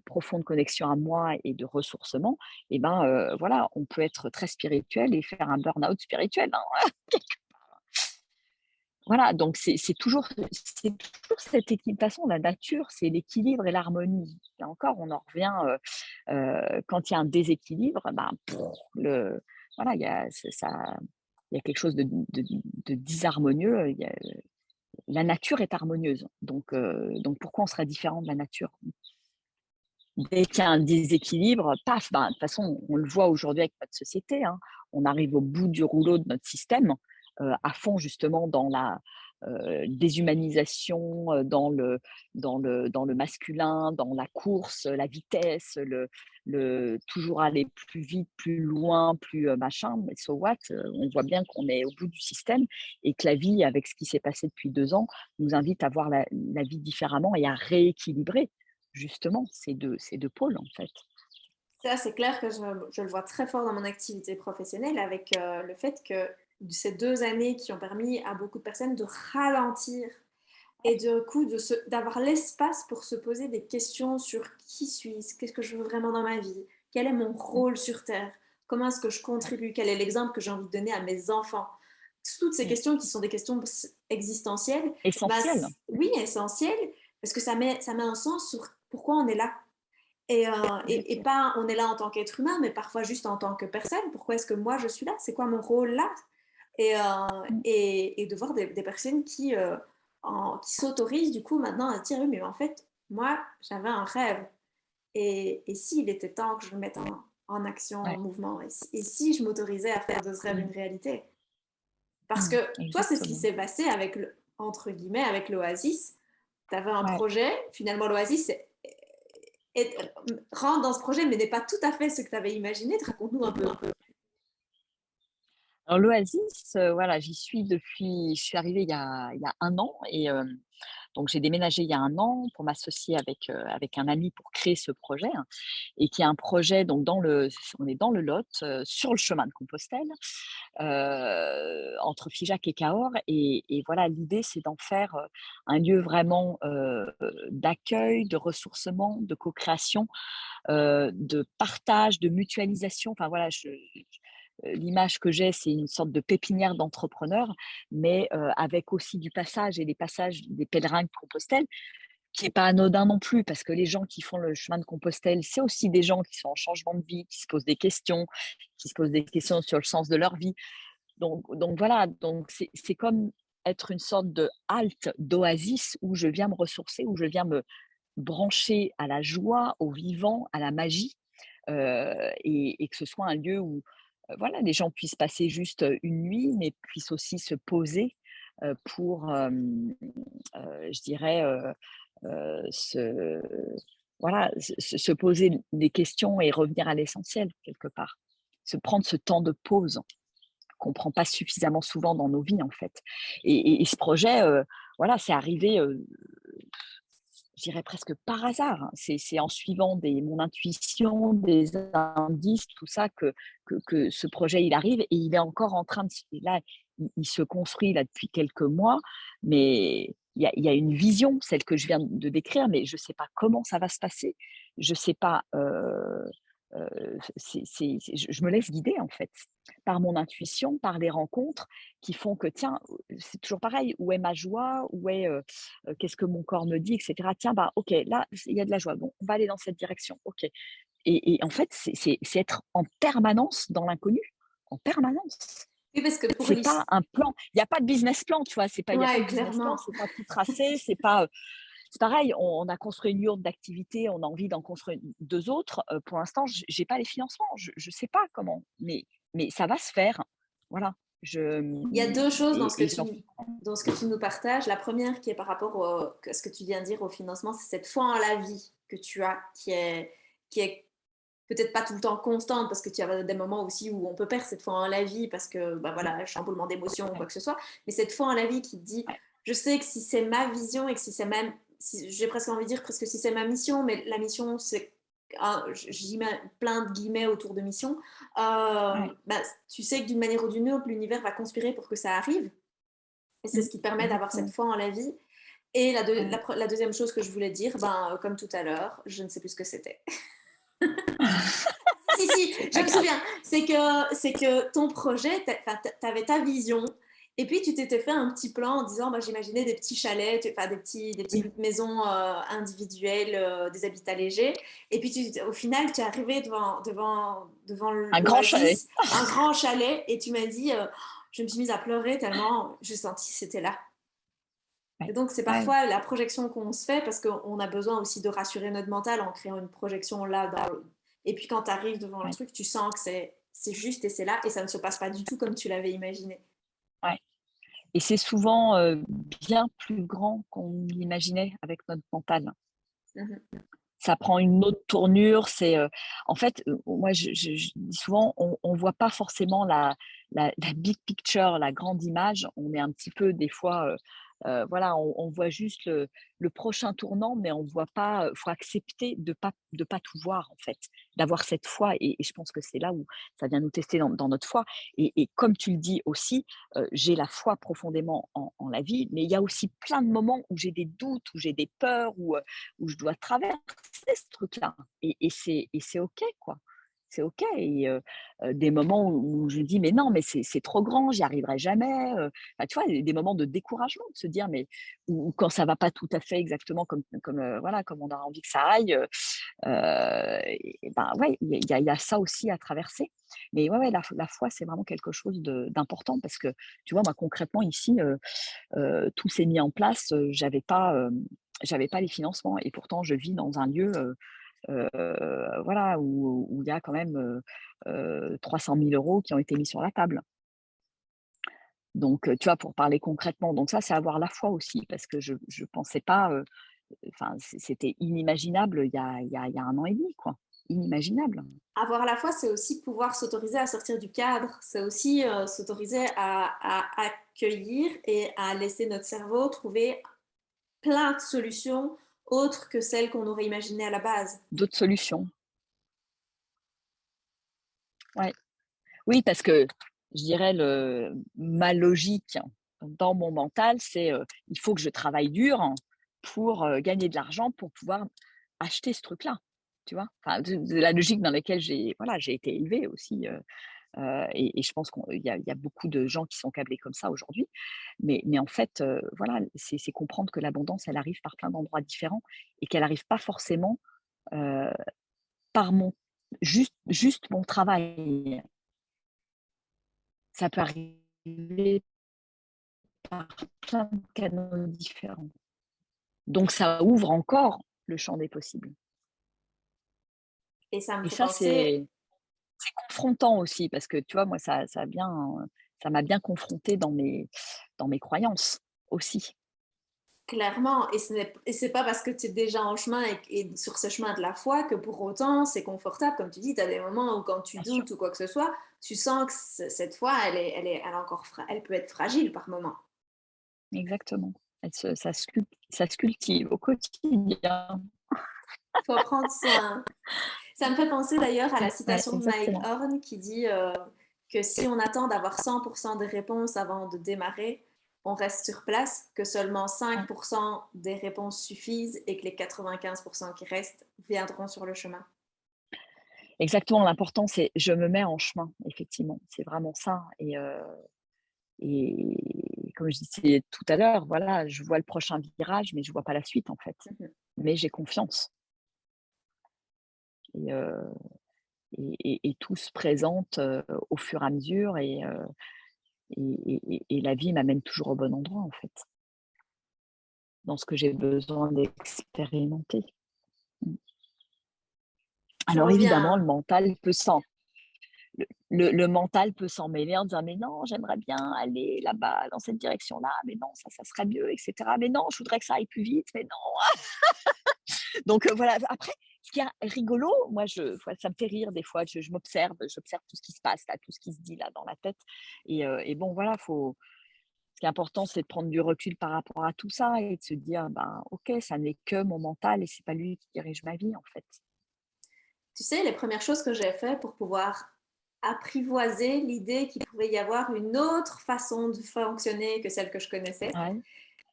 profonde connexion à moi et de ressourcement, et ben, voilà, on peut être très spirituel et faire un burn-out spirituel, hein. Voilà, donc c'est toujours cet équilibre. De toute façon, la nature, c'est l'équilibre et l'harmonie. Là encore, on en revient, quand il y a un déséquilibre, ben, le voilà, il y a quelque chose de disharmonieux, la nature est harmonieuse, donc pourquoi on serait différent de la nature? Dès qu'il y a un déséquilibre, paf, ben, de toute façon, on le voit aujourd'hui avec notre société, hein, on arrive au bout du rouleau de notre système, à fond justement dans la, déshumanisation, dans le masculin, dans la course, la vitesse, le toujours aller plus vite, plus loin, plus, machin, mais so what? On voit bien qu'on est au bout du système et que la vie, avec ce qui s'est passé depuis 2 ans, nous invite à voir la vie différemment et à rééquilibrer. Justement, ces deux pôles, en fait. Ça, c'est clair que je le vois très fort dans mon activité professionnelle avec le fait que ces 2 années qui ont permis à beaucoup de personnes de ralentir et du coup d'avoir l'espace pour se poser des questions sur qui suis-je, qu'est-ce que je veux vraiment dans ma vie, quel est mon Mmh, rôle sur Terre, comment est-ce que je ouais, contribue, quel est l'exemple que j'ai envie de donner à mes enfants. Toutes ces mmh. questions qui sont des questions existentielles, bah, Essentiel. oui, essentielles, parce que ça met un sens sur pourquoi on est là. Et Exactement. pas on est là en tant qu'être humain, mais parfois juste en tant que personne. Pourquoi est-ce que moi je suis là? C'est quoi mon rôle là? Et, euh, Mmh, et de voir des personnes qui s'autorisent du coup maintenant à se dire oui, mais en fait, moi j'avais un rêve. Et s'il était temps que je le mette en action, en ouais, mouvement, et si je m'autorisais à faire de ce rêve mmh, une réalité? Parce mmh, que toi, c'est ce qui exactement. s'est passé avec entre guillemets, avec l'Oasis. Tu avais un Ouais. projet, finalement l'Oasis rentre dans ce projet, mais n'est pas tout à fait ce que tu avais imaginé. Raconte-nous un peu. Alors l'Oasis, voilà, je suis arrivée il y a 1 an et donc j'ai déménagé il y a 1 an pour m'associer avec un ami pour créer ce projet, hein, et qui est un projet donc on est dans le Lot, sur le chemin de Compostelle, entre Figeac et Cahors et voilà, l'idée c'est d'en faire, un lieu vraiment, d'accueil, de ressourcement, de co-création, de partage, de mutualisation. Enfin voilà, l'image que j'ai, c'est une sorte de pépinière d'entrepreneurs, mais avec aussi du passage et des passages des pèlerins de Compostelle, qui est pas anodin non plus, parce que les gens qui font le chemin de Compostelle, c'est aussi des gens qui sont en changement de vie, qui se posent des questions sur le sens de leur vie. Donc voilà, donc c'est comme être une sorte de halte, d'oasis où je viens me ressourcer, où je viens me brancher à la joie, au vivant, à la magie, et que ce soit un lieu où, voilà, les gens puissent passer juste, une nuit, mais puissent aussi se poser, pour, je dirais, se voilà, se poser des questions et revenir à l'essentiel quelque part. Se prendre ce temps de pause qu'on prend pas suffisamment souvent dans nos vies, en fait. Et ce projet, voilà, c'est arrivé, je dirais presque par hasard, hein. C'est en suivant mon intuition, des indices, tout ça que ce projet, il arrive et il est encore en train de là, il se construit là depuis quelques mois, mais il y a une vision, celle que je viens de décrire, mais je ne sais pas comment ça va se passer. Je ne sais pas, je me laisse guider en fait, par mon intuition, par les rencontres qui font que tiens, c'est toujours pareil, où est ma joie? Où est, qu'est-ce que mon corps me dit et cetera? Tiens, bah, OK, là, il y a de la joie, bon, on va aller dans cette direction, OK. Et en fait, c'est être en permanence dans l'inconnu, en permanence. Oui, parce que pour C'est pas un plan, il y a pas de business plan, tu vois? C'est pas Il y a pas ouais, de business plan, clairement. c'est pas tout tracé, c'est pas, c'est pareil, on a construit une yourte d'activité, on a envie d'en construire 2 autres, pour l'instant, j'ai pas les financements, je sais pas comment, mais ça va se faire. Voilà, Il y a deux choses et j'en dans ce que tu nous partages. La première qui est par rapport à ce que tu viens de dire au financement, c'est cette foi en la vie que tu as, qui est peut-être pas tout le temps constante, parce que tu as des moments aussi où on peut perdre cette foi en la vie parce que, bah voilà, chamboulement d'émotions ou quoi ouais, que ce soit. Mais cette foi en la vie qui te dit, ouais, je sais que si c'est ma vision et que si c'est même, si, j'ai presque envie de dire presque si c'est ma mission, mais la mission, c'est, j'y mets plein de guillemets autour de mission, ouais. bah, tu sais que d'une manière ou d'une autre, l'univers va conspirer pour que ça arrive. Et c'est Mmh, ce qui permet d'avoir cette exactement. foi en la vie. Et Ouais. la deuxième chose que je voulais dire, ben, comme tout à l'heure, je ne sais plus ce que c'était. Si, C'est je pas me grave. souviens. C'est que ton projet, tu avais ta vision. Et puis, tu t'étais fait un petit plan en disant, bah, j'imaginais des petits chalets, enfin, des Oui, petites maisons individuelles, des habitats légers. Et puis, au final, tu es arrivé devant un grand chalet. l'oasis, un grand chalet, et tu m'as dit, je me suis mise à pleurer tellement j'ai senti que c'était là. Et Ouais, donc, c'est ouais, parfois la projection qu'on se fait parce qu'on a besoin aussi de rassurer notre mental en créant une projection là. Et puis, quand tu arrives devant le ouais, truc, tu sens que c'est juste et c'est là et ça ne se passe pas du tout comme tu l'avais imaginé. ouais. Et c'est souvent, bien plus grand qu'on l'imaginait avec notre mental. Mhm. Ça prend une autre tournure, c'est, en fait, moi je dis souvent, on voit pas forcément la big picture, la grande image. On est un petit peu des fois, voilà, on voit juste le prochain tournant, mais on voit pas, faut accepter de pas tout voir en fait, d'avoir cette foi et je pense que c'est là où ça vient nous tester dans notre foi et comme tu le dis aussi, j'ai la foi profondément en la vie, mais il y a aussi plein de moments où j'ai des doutes, où j'ai des peurs, où je dois traverser ce truc-là et c'est OK, quoi. C'est OK et des moments où je dis: «Mais non, mais c'est trop grand, j'y arriverai jamais», enfin, tu vois? Des moments de découragement, de se dire mais ou quand ça va pas tout à fait exactement voilà, comme on a envie que ça aille, et ben, ouais, il y a ça aussi à traverser. Mais ouais, ouais, la foi, c'est vraiment quelque chose d'important parce que, tu vois, moi, concrètement ici, tout s'est mis en place, j'avais pas les financements et pourtant je vis dans un lieu, voilà, où il y a quand même, 300 000 € qui ont été mis sur la table. Donc, tu vois, pour parler concrètement, donc ça, c'est avoir la foi aussi parce que je pensais pas, enfin, c'était inimaginable il y a 1 an et demi, quoi. Inimaginable. Avoir la foi, c'est aussi pouvoir s'autoriser à sortir du cadre. C'est aussi s'autoriser à accueillir et à laisser notre cerveau trouver plein de solutions autres que celles qu'on aurait imaginées à la base. D'autres solutions. Ouais. Oui, parce que je dirais ma logique dans mon mental, c'est, il faut que je travaille dur pour, gagner de l'argent pour pouvoir acheter ce truc-là, tu vois? Enfin, de la logique dans laquelle j'ai été élevée aussi, et je pense qu'il y a beaucoup de gens qui sont câblés comme ça aujourd'hui. Mais en fait, voilà, c'est comprendre que l'abondance, elle arrive par plein d'endroits différents et qu'elle arrive pas forcément, heu, par juste mon travail. Ça peut arriver par plein de canaux différents. Donc ça ouvre encore le champ des possibles Et ça me et fait ça, penser, c'est confrontant aussi parce que, tu vois, moi, ça m'a bien confrontée dans mes croyances aussi. clairement, et c'est pas parce que tu es déjà en chemin et sur ce chemin de la foi que pour autant c'est confortable. Comme tu dis, tu as des moments où quand tu Bien sûr, doutes ou quoi que ce soit, tu sens que cette foi, elle est encore elle peut être fragile par moments. exactement. Ça se cultive au quotidien. Il faut en prendre soin. Ça me fait penser d'ailleurs à la Ouais, citation de Mike exactement. Horn qui dit que si on attend d'avoir 100% des réponses avant de démarrer, on reste sur place, que seulement Ouais. 5% des réponses suffisent et que les 95% qui restent viendront sur le chemin. Exactement, l'important, c'est je me mets en chemin, effectivement. C'est vraiment ça et comme je disais tout à l'heure, voilà, je vois le prochain virage, mais je vois pas la suite, en fait. Mhm. Mais j'ai confiance et heu et tout se présente, au fur et à mesure et la vie m'amène toujours au bon endroit, en fait, dans ce que j'ai besoin d'expérimenter. Mmh. Je Alors évidemment, reviens. le mental peut s'en mêler en disant: «Mais non, j'aimerais bien aller là-bas, dans cette direction-là, mais non, ça serait mieux et cetera. Mais non, je voudrais que ça aille plus vite, mais non». Donc voilà, après, ce qui est rigolo, moi ça me fait rire des fois, je m'observe, j'observe tout ce qui se passe là, tout ce qui se dit là dans la tête et bon voilà, ce qui est important, c'est de prendre du recul par rapport à tout ça et de se dire: «Ben, OK, ça n'est que mon mental et c'est pas lui qui dirige ma vie, en fait». Tu sais, les premières choses que j'ai fait pour pouvoir apprivoiser l'idée qu'il pouvait y avoir une autre façon de fonctionner que celle que je connaissais, Ouais.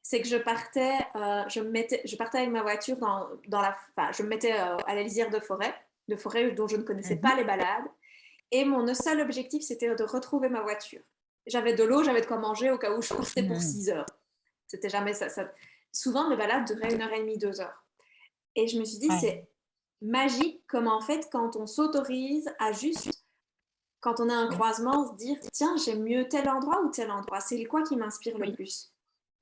c'est que je partais avec ma voiture enfin, je me mettais à la lisière de forêt dont je ne connaissais Mmh. pas les balades. Et mon seul objectif, c'était de retrouver ma voiture. J'avais de l'eau, j'avais de quoi manger au cas où je partais pour Mmh. 6 heures. C'était jamais ça. Souvent, mes balades duraient 1 heure et demie, 2 heures. Et je me suis dit, Ouais. c'est magique comme en fait, quand on s'autorise à juste, quand on a un Oui, croisement, se dire, tiens, j'aime mieux tel endroit ou tel endroit. C'est quoi qui m'inspire le oui, plus?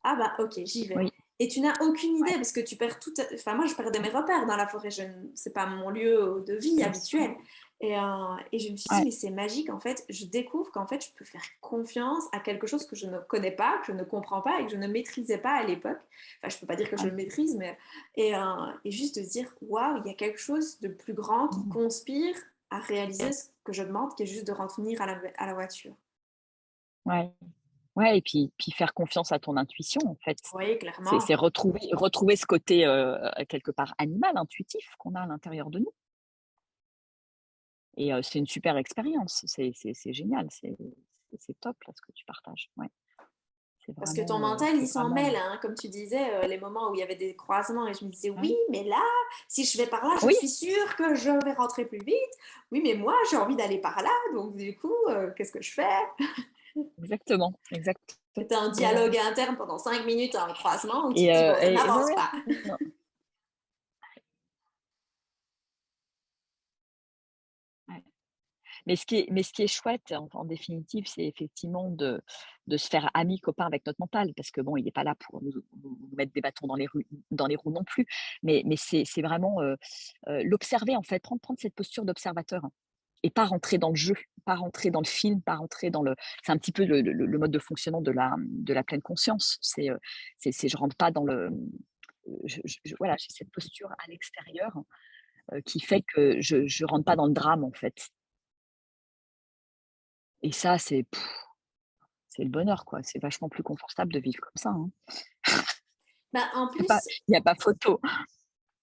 Ah bah ok, j'y vais. oui, Et tu n'as aucune idée ouais, parce que tu perds tout. Enfin, moi, je perdais mes repères dans la forêt. C'est pas mon lieu de vie bien sûr. habituel. Et je me suis dit, Ouais, mais c'est magique en fait. Je découvre qu'en fait, je peux faire confiance à quelque chose que je ne connais pas, que je ne comprends pas et que je ne maîtrisais pas à l'époque. Enfin, je peux pas dire que je ouais. le maîtrise, mais. Et juste de se dire, waouh, il y a quelque chose de plus grand qui Mmh. conspire à réaliser ce que je demande, qui est juste de revenir à la voiture. Ouais. Ouais et puis faire confiance à ton intuition, en fait. Oui, C'est clairement. retrouver ce côté, quelque part animal, intuitif qu'on a à l'intérieur de nous et c'est une super expérience. C'est génial, c'est top là, ce que tu partages. Ouais, Parce que ton mental, il c'est s'en vraiment mêle, hein. Comme tu disais, les moments où il y avait des croisements et je me disais, oui, ouais. mais là, si je vais par là, je Oui, suis sûre que je vais rentrer plus vite. Oui, mais moi, j'ai envie d'aller par là, donc du coup, qu'est-ce que je fais? exactement, C'était un exactement dialogue interne pendant 5 minutes à un croisement où tu et te dis, bon, et ouais, n'avance ouais. pas. Non. Ouais. Mais ce qui est chouette en définitive, c'est effectivement de se faire ami, copain avec notre mental parce que bon, il est pas là pour nous mettre des bâtons dans les roues non plus. Mais c'est vraiment, l'observer en fait, prendre cette posture d'observateur hein, et pas rentrer dans le jeu, pas rentrer dans le film, pas rentrer dans le c'est un petit peu le mode de fonctionnement de la pleine conscience. C'est je rentre pas dans le, voilà, j'ai cette posture à l'extérieur, qui fait que je rentre pas dans le drame en fait et ça c'est le bonheur, quoi. C'est vachement plus confortable de vivre comme ça, hein. Bah, en Il y a pas plus, il y a pas photo.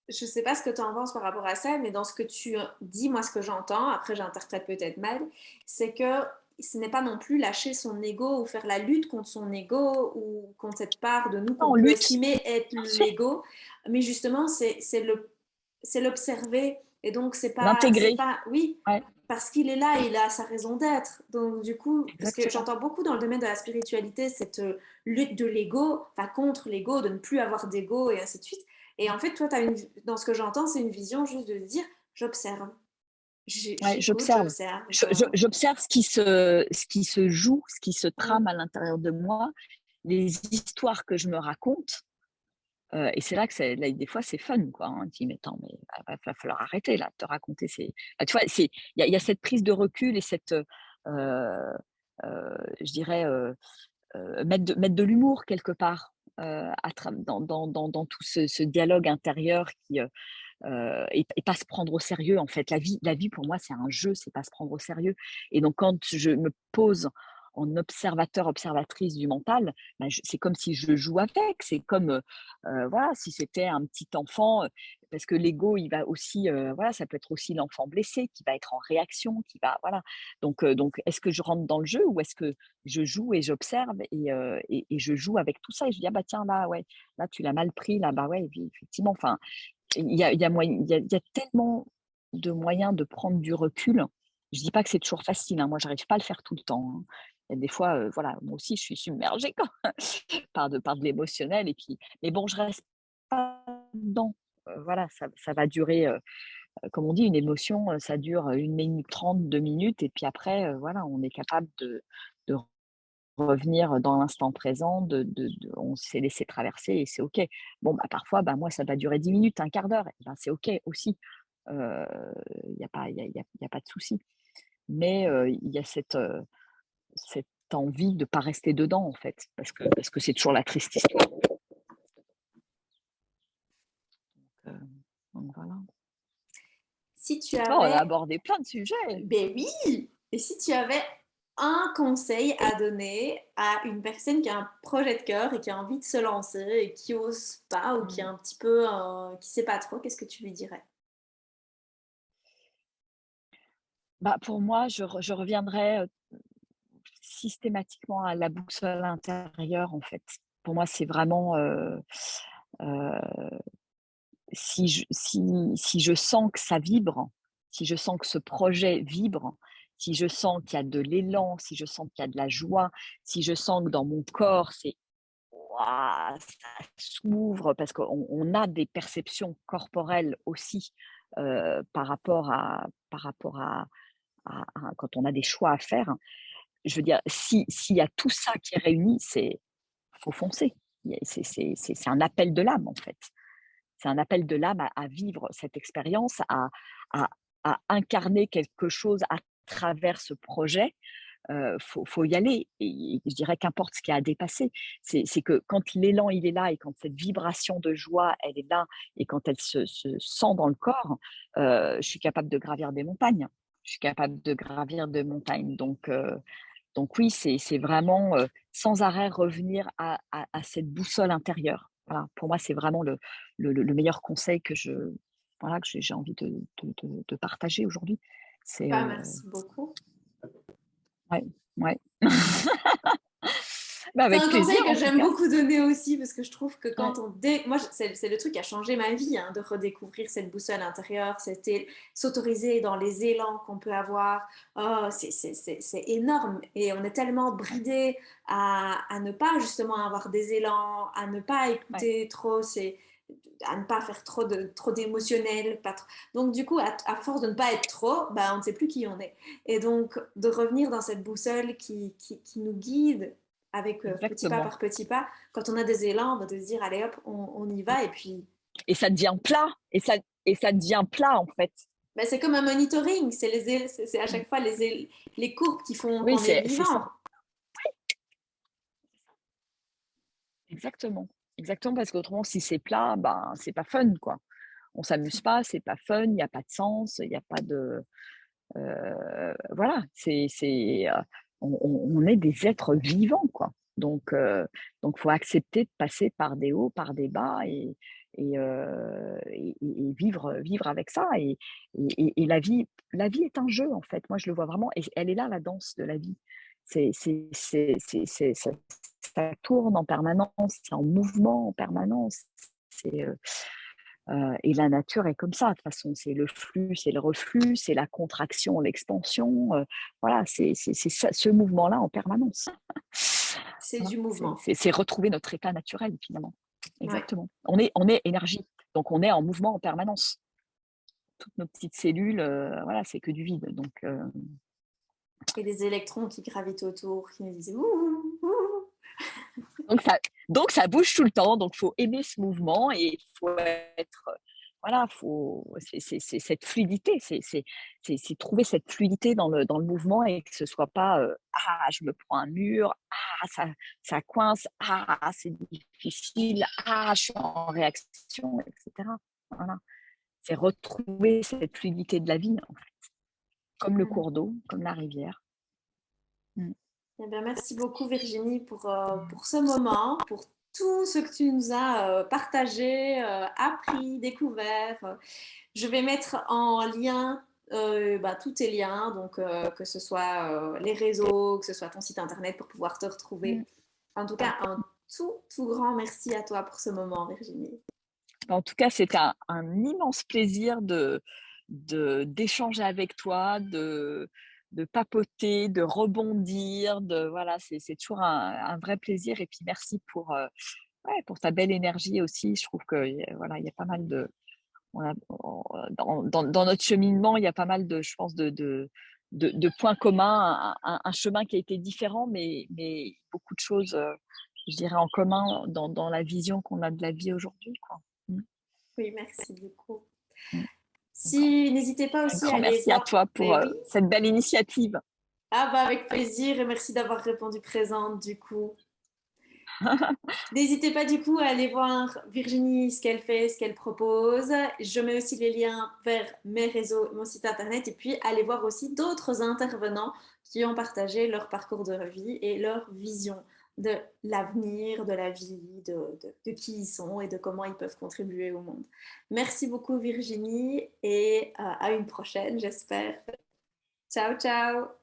je sais pas ce que tu en penses par rapport à ça, mais dans ce que tu dis, moi, ce que j'entends, après j'interprète peut-être mal, c'est que ce n'est pas non plus lâcher son ego ou faire la lutte contre son ego ou contre cette part de nous qu'on On peut lutte, estimer être bien sûr, l'ego, mais justement, c'est l'observer. Et donc, c'est l'intégrer. pas, oui, Ouais, parce qu'il est là, il a sa raison d'être. Donc, du coup, parce que exactement. j'entends beaucoup dans le domaine de la spiritualité cette lutte de l'ego, enfin contre l'ego, de ne plus avoir d'ego et ainsi de suite. Et en fait, toi, dans ce que j'entends, c'est une vision juste de dire j'observe, Ouais, j'écoute, j'observe. j'observe. J'observe ce qui se joue, ce qui se Mm. trame à l'intérieur de moi, les histoires que je me raconte, et c'est là que c'est là, des fois, c'est fun, quoi, hein. Tu dis: «Mais attends, mais va falloir arrêter là, de te raconter ces» tu vois? Il y a cette prise de recul et cette, je dirais, mettre de l'humour quelque part, dans tout ce dialogue intérieur et pas se prendre au sérieux en fait. La vie pour moi c'est un jeu, c'est pas se prendre au sérieux et donc quand je me pose en observateur, observatrice du mental, bah, c'est comme si je joue avec. C'est comme, voilà, si c'était un petit enfant, parce que l'ego, il va aussi, voilà, ça peut être aussi l'enfant blessé qui va être en réaction, qui va, voilà. Donc, est-ce que je rentre dans le jeu ou est-ce que je joue et j'observe et je joue avec tout ça et je dis: «Ah bah tiens, là, ouais, là, tu l'as mal pris, là, bah ouais», et puis effectivement, enfin, il y a tellement de moyens de prendre du recul. Je dis pas que c'est toujours facile, hein, moi j'arrive pas à le faire tout le temps, hein. Il y a des fois, voilà, moi aussi je suis submergée quoi, par de l'émotionnel et puis mais bon, je reste pas dedans. Voilà, ça va durer, comme on dit, une émotion, ça dure, 1 minute 30, 2 minutes et puis après, voilà, on est capable de revenir dans l'instant présent, on s'est laissé traverser et c'est OK. Bon, bah, parfois, bah, moi, ça va durer 10 minutes, un quart d'heure et ben, c'est OK aussi. Il y a pas il y a pas de souci. Mais, il y a cette envie de pas rester dedans, en fait, parce que c'est toujours la triste histoire. Heu, donc voilà. Si tu Oh, on a avais, abordé plein de sujets. ben oui, et si tu avais un conseil à donner à une personne qui a un projet de cœur et qui a envie de se lancer et qui ose pas ou qui est Mmh. un petit peu, qui sait pas trop, qu'est-ce que tu lui dirais? Bah, pour moi, je reviendrai, systématiquement à la boussole intérieure, en fait. Pour moi, c'est vraiment, heu, si je sens que ça vibre, si je sens que ce projet vibre, si je sens qu'il y a de l'élan, si je sens qu'il y a de la joie, si je sens que dans mon corps, c'est waouh, ça s'ouvre parce qu'on a des perceptions corporelles aussi, par rapport à quand on a des choix à faire. Je veux dire, s'il y a tout ça qui est réuni, faut foncer. C'est un appel de l'âme, en fait. C'est un appel de l'âme à vivre cette expérience, à à incarner quelque chose à travers ce projet. Faut y aller et je dirais qu'importe ce qu'il y a à dépasser. C'est que quand l'élan, il est là et quand cette vibration de joie, elle est là et quand elle se sent dans le corps, je suis capable de gravir des montagnes. Je suis capable de gravir des montagnes donc oui, c'est vraiment, sans arrêt revenir à cette boussole intérieure. Voilà, pour moi, c'est vraiment le meilleur conseil voilà, que j'ai envie de partager aujourd'hui. C'est, Bah, merci beaucoup. ouais, ouais. Bah, C'est avec un plaisir conseil que en tout j'aime cas. beaucoup donner aussi parce que je trouve que Ouais, quand moi, c'est le truc qui a changé ma vie, hein, de redécouvrir cette boussole intérieure, c'était s'autoriser dans les élans qu'on peut avoir. Oh, c'est énorme et on est tellement ouais, bridé à ne pas justement avoir des élans, à ne pas ouais, écouter trop, à ne pas faire trop d'émotionnel. Donc du coup, à force de ne pas être trop, bah, on ne sait plus qui on est. Et donc de revenir dans cette boussole qui nous guide avec petit pas exactement. par petit pas, quand on a des élans, bah, de se dire allez hop, on y va et puis Et ça devient plat et ça devient plat en fait. bah, c'est comme un monitoring, c'est à Mmh. chaque fois les courbes qui font Oui, qu'on est c'est ça. vivant. Exactement. Exactement, parce qu'autrement si c'est plat, ben, c'est pas fun, quoi. On s'amuse pas, c'est pas fun, il y a pas de sens, il y a pas de voilà, on est des êtres vivants, quoi. Donc faut accepter de passer par des hauts, par des bas et vivre avec ça et la vie est un jeu, en fait. Moi, je le vois vraiment et elle est là, la danse de la vie. Ça tourne en permanence, c'est en mouvement en permanence. C'est, et la nature est comme ça, de toute façon, c'est le flux, c'est le reflux, c'est la contraction, l'expansion, voilà, c'est ça, ce mouvement-là en permanence. C'est Voilà, du mouvement. c'est retrouver notre état naturel finalement. Ouais. Exactement. On est énergie, donc on est en mouvement en permanence. Toutes nos petites cellules, voilà, c'est que du vide, Et les électrons qui gravitent autour, qui nous disent ouh, ouh. donc ça donc ça bouge tout le temps, donc faut aimer ce mouvement et faut être, voilà, c'est cette fluidité, c'est trouver cette fluidité dans le mouvement et que ce soit pas, «Ah, je me prends un mur. Ah, ça coince. Ah, c'est difficile. Ah, je suis en réaction» et cetera. Voilà, c'est retrouver cette fluidité de la vie, en fait, comme le Mhm. cours d'eau, comme la rivière. Mmh. Eh bien, merci beaucoup Virginie pour ce moment, pour tout ce que tu nous as partagé, appris, découvert. Je vais mettre en lien tous tes liens, donc que ce soit les réseaux, que ce soit ton site internet pour pouvoir te retrouver. Mm. En tout cas, un tout grand merci à toi pour ce moment, Virginie. En tout cas, c'est un immense plaisir d'échanger avec toi, de papoter, de rebondir, voilà, c'est toujours un vrai plaisir. Et puis merci ouais, pour ta belle énergie aussi. Je trouve que voilà, il y a pas mal dans notre cheminement, il y a pas mal je pense, de points communs, un chemin qui a été différent, mais beaucoup de choses, je dirais, en commun dans la vision qu'on a de la vie aujourd'hui, quoi. Mm. Oui, merci beaucoup. Mm. Donc, Si, n'hésitez pas un aussi à grand aller merci à voir. toi pour Mais oui, cette belle initiative. ah bah avec plaisir et merci d'avoir répondu présente du coup. N'hésitez pas du coup à aller voir Virginie, ce qu'elle fait, ce qu'elle propose. Je mets aussi les liens vers mes réseaux, mon site internet et puis allez voir aussi d'autres intervenants qui ont partagé leur parcours de vie et leur vision de l'avenir, de la vie, de qui ils sont et de comment ils peuvent contribuer au monde. Merci beaucoup Virginie et à une prochaine, j'espère. Ciao, ciao!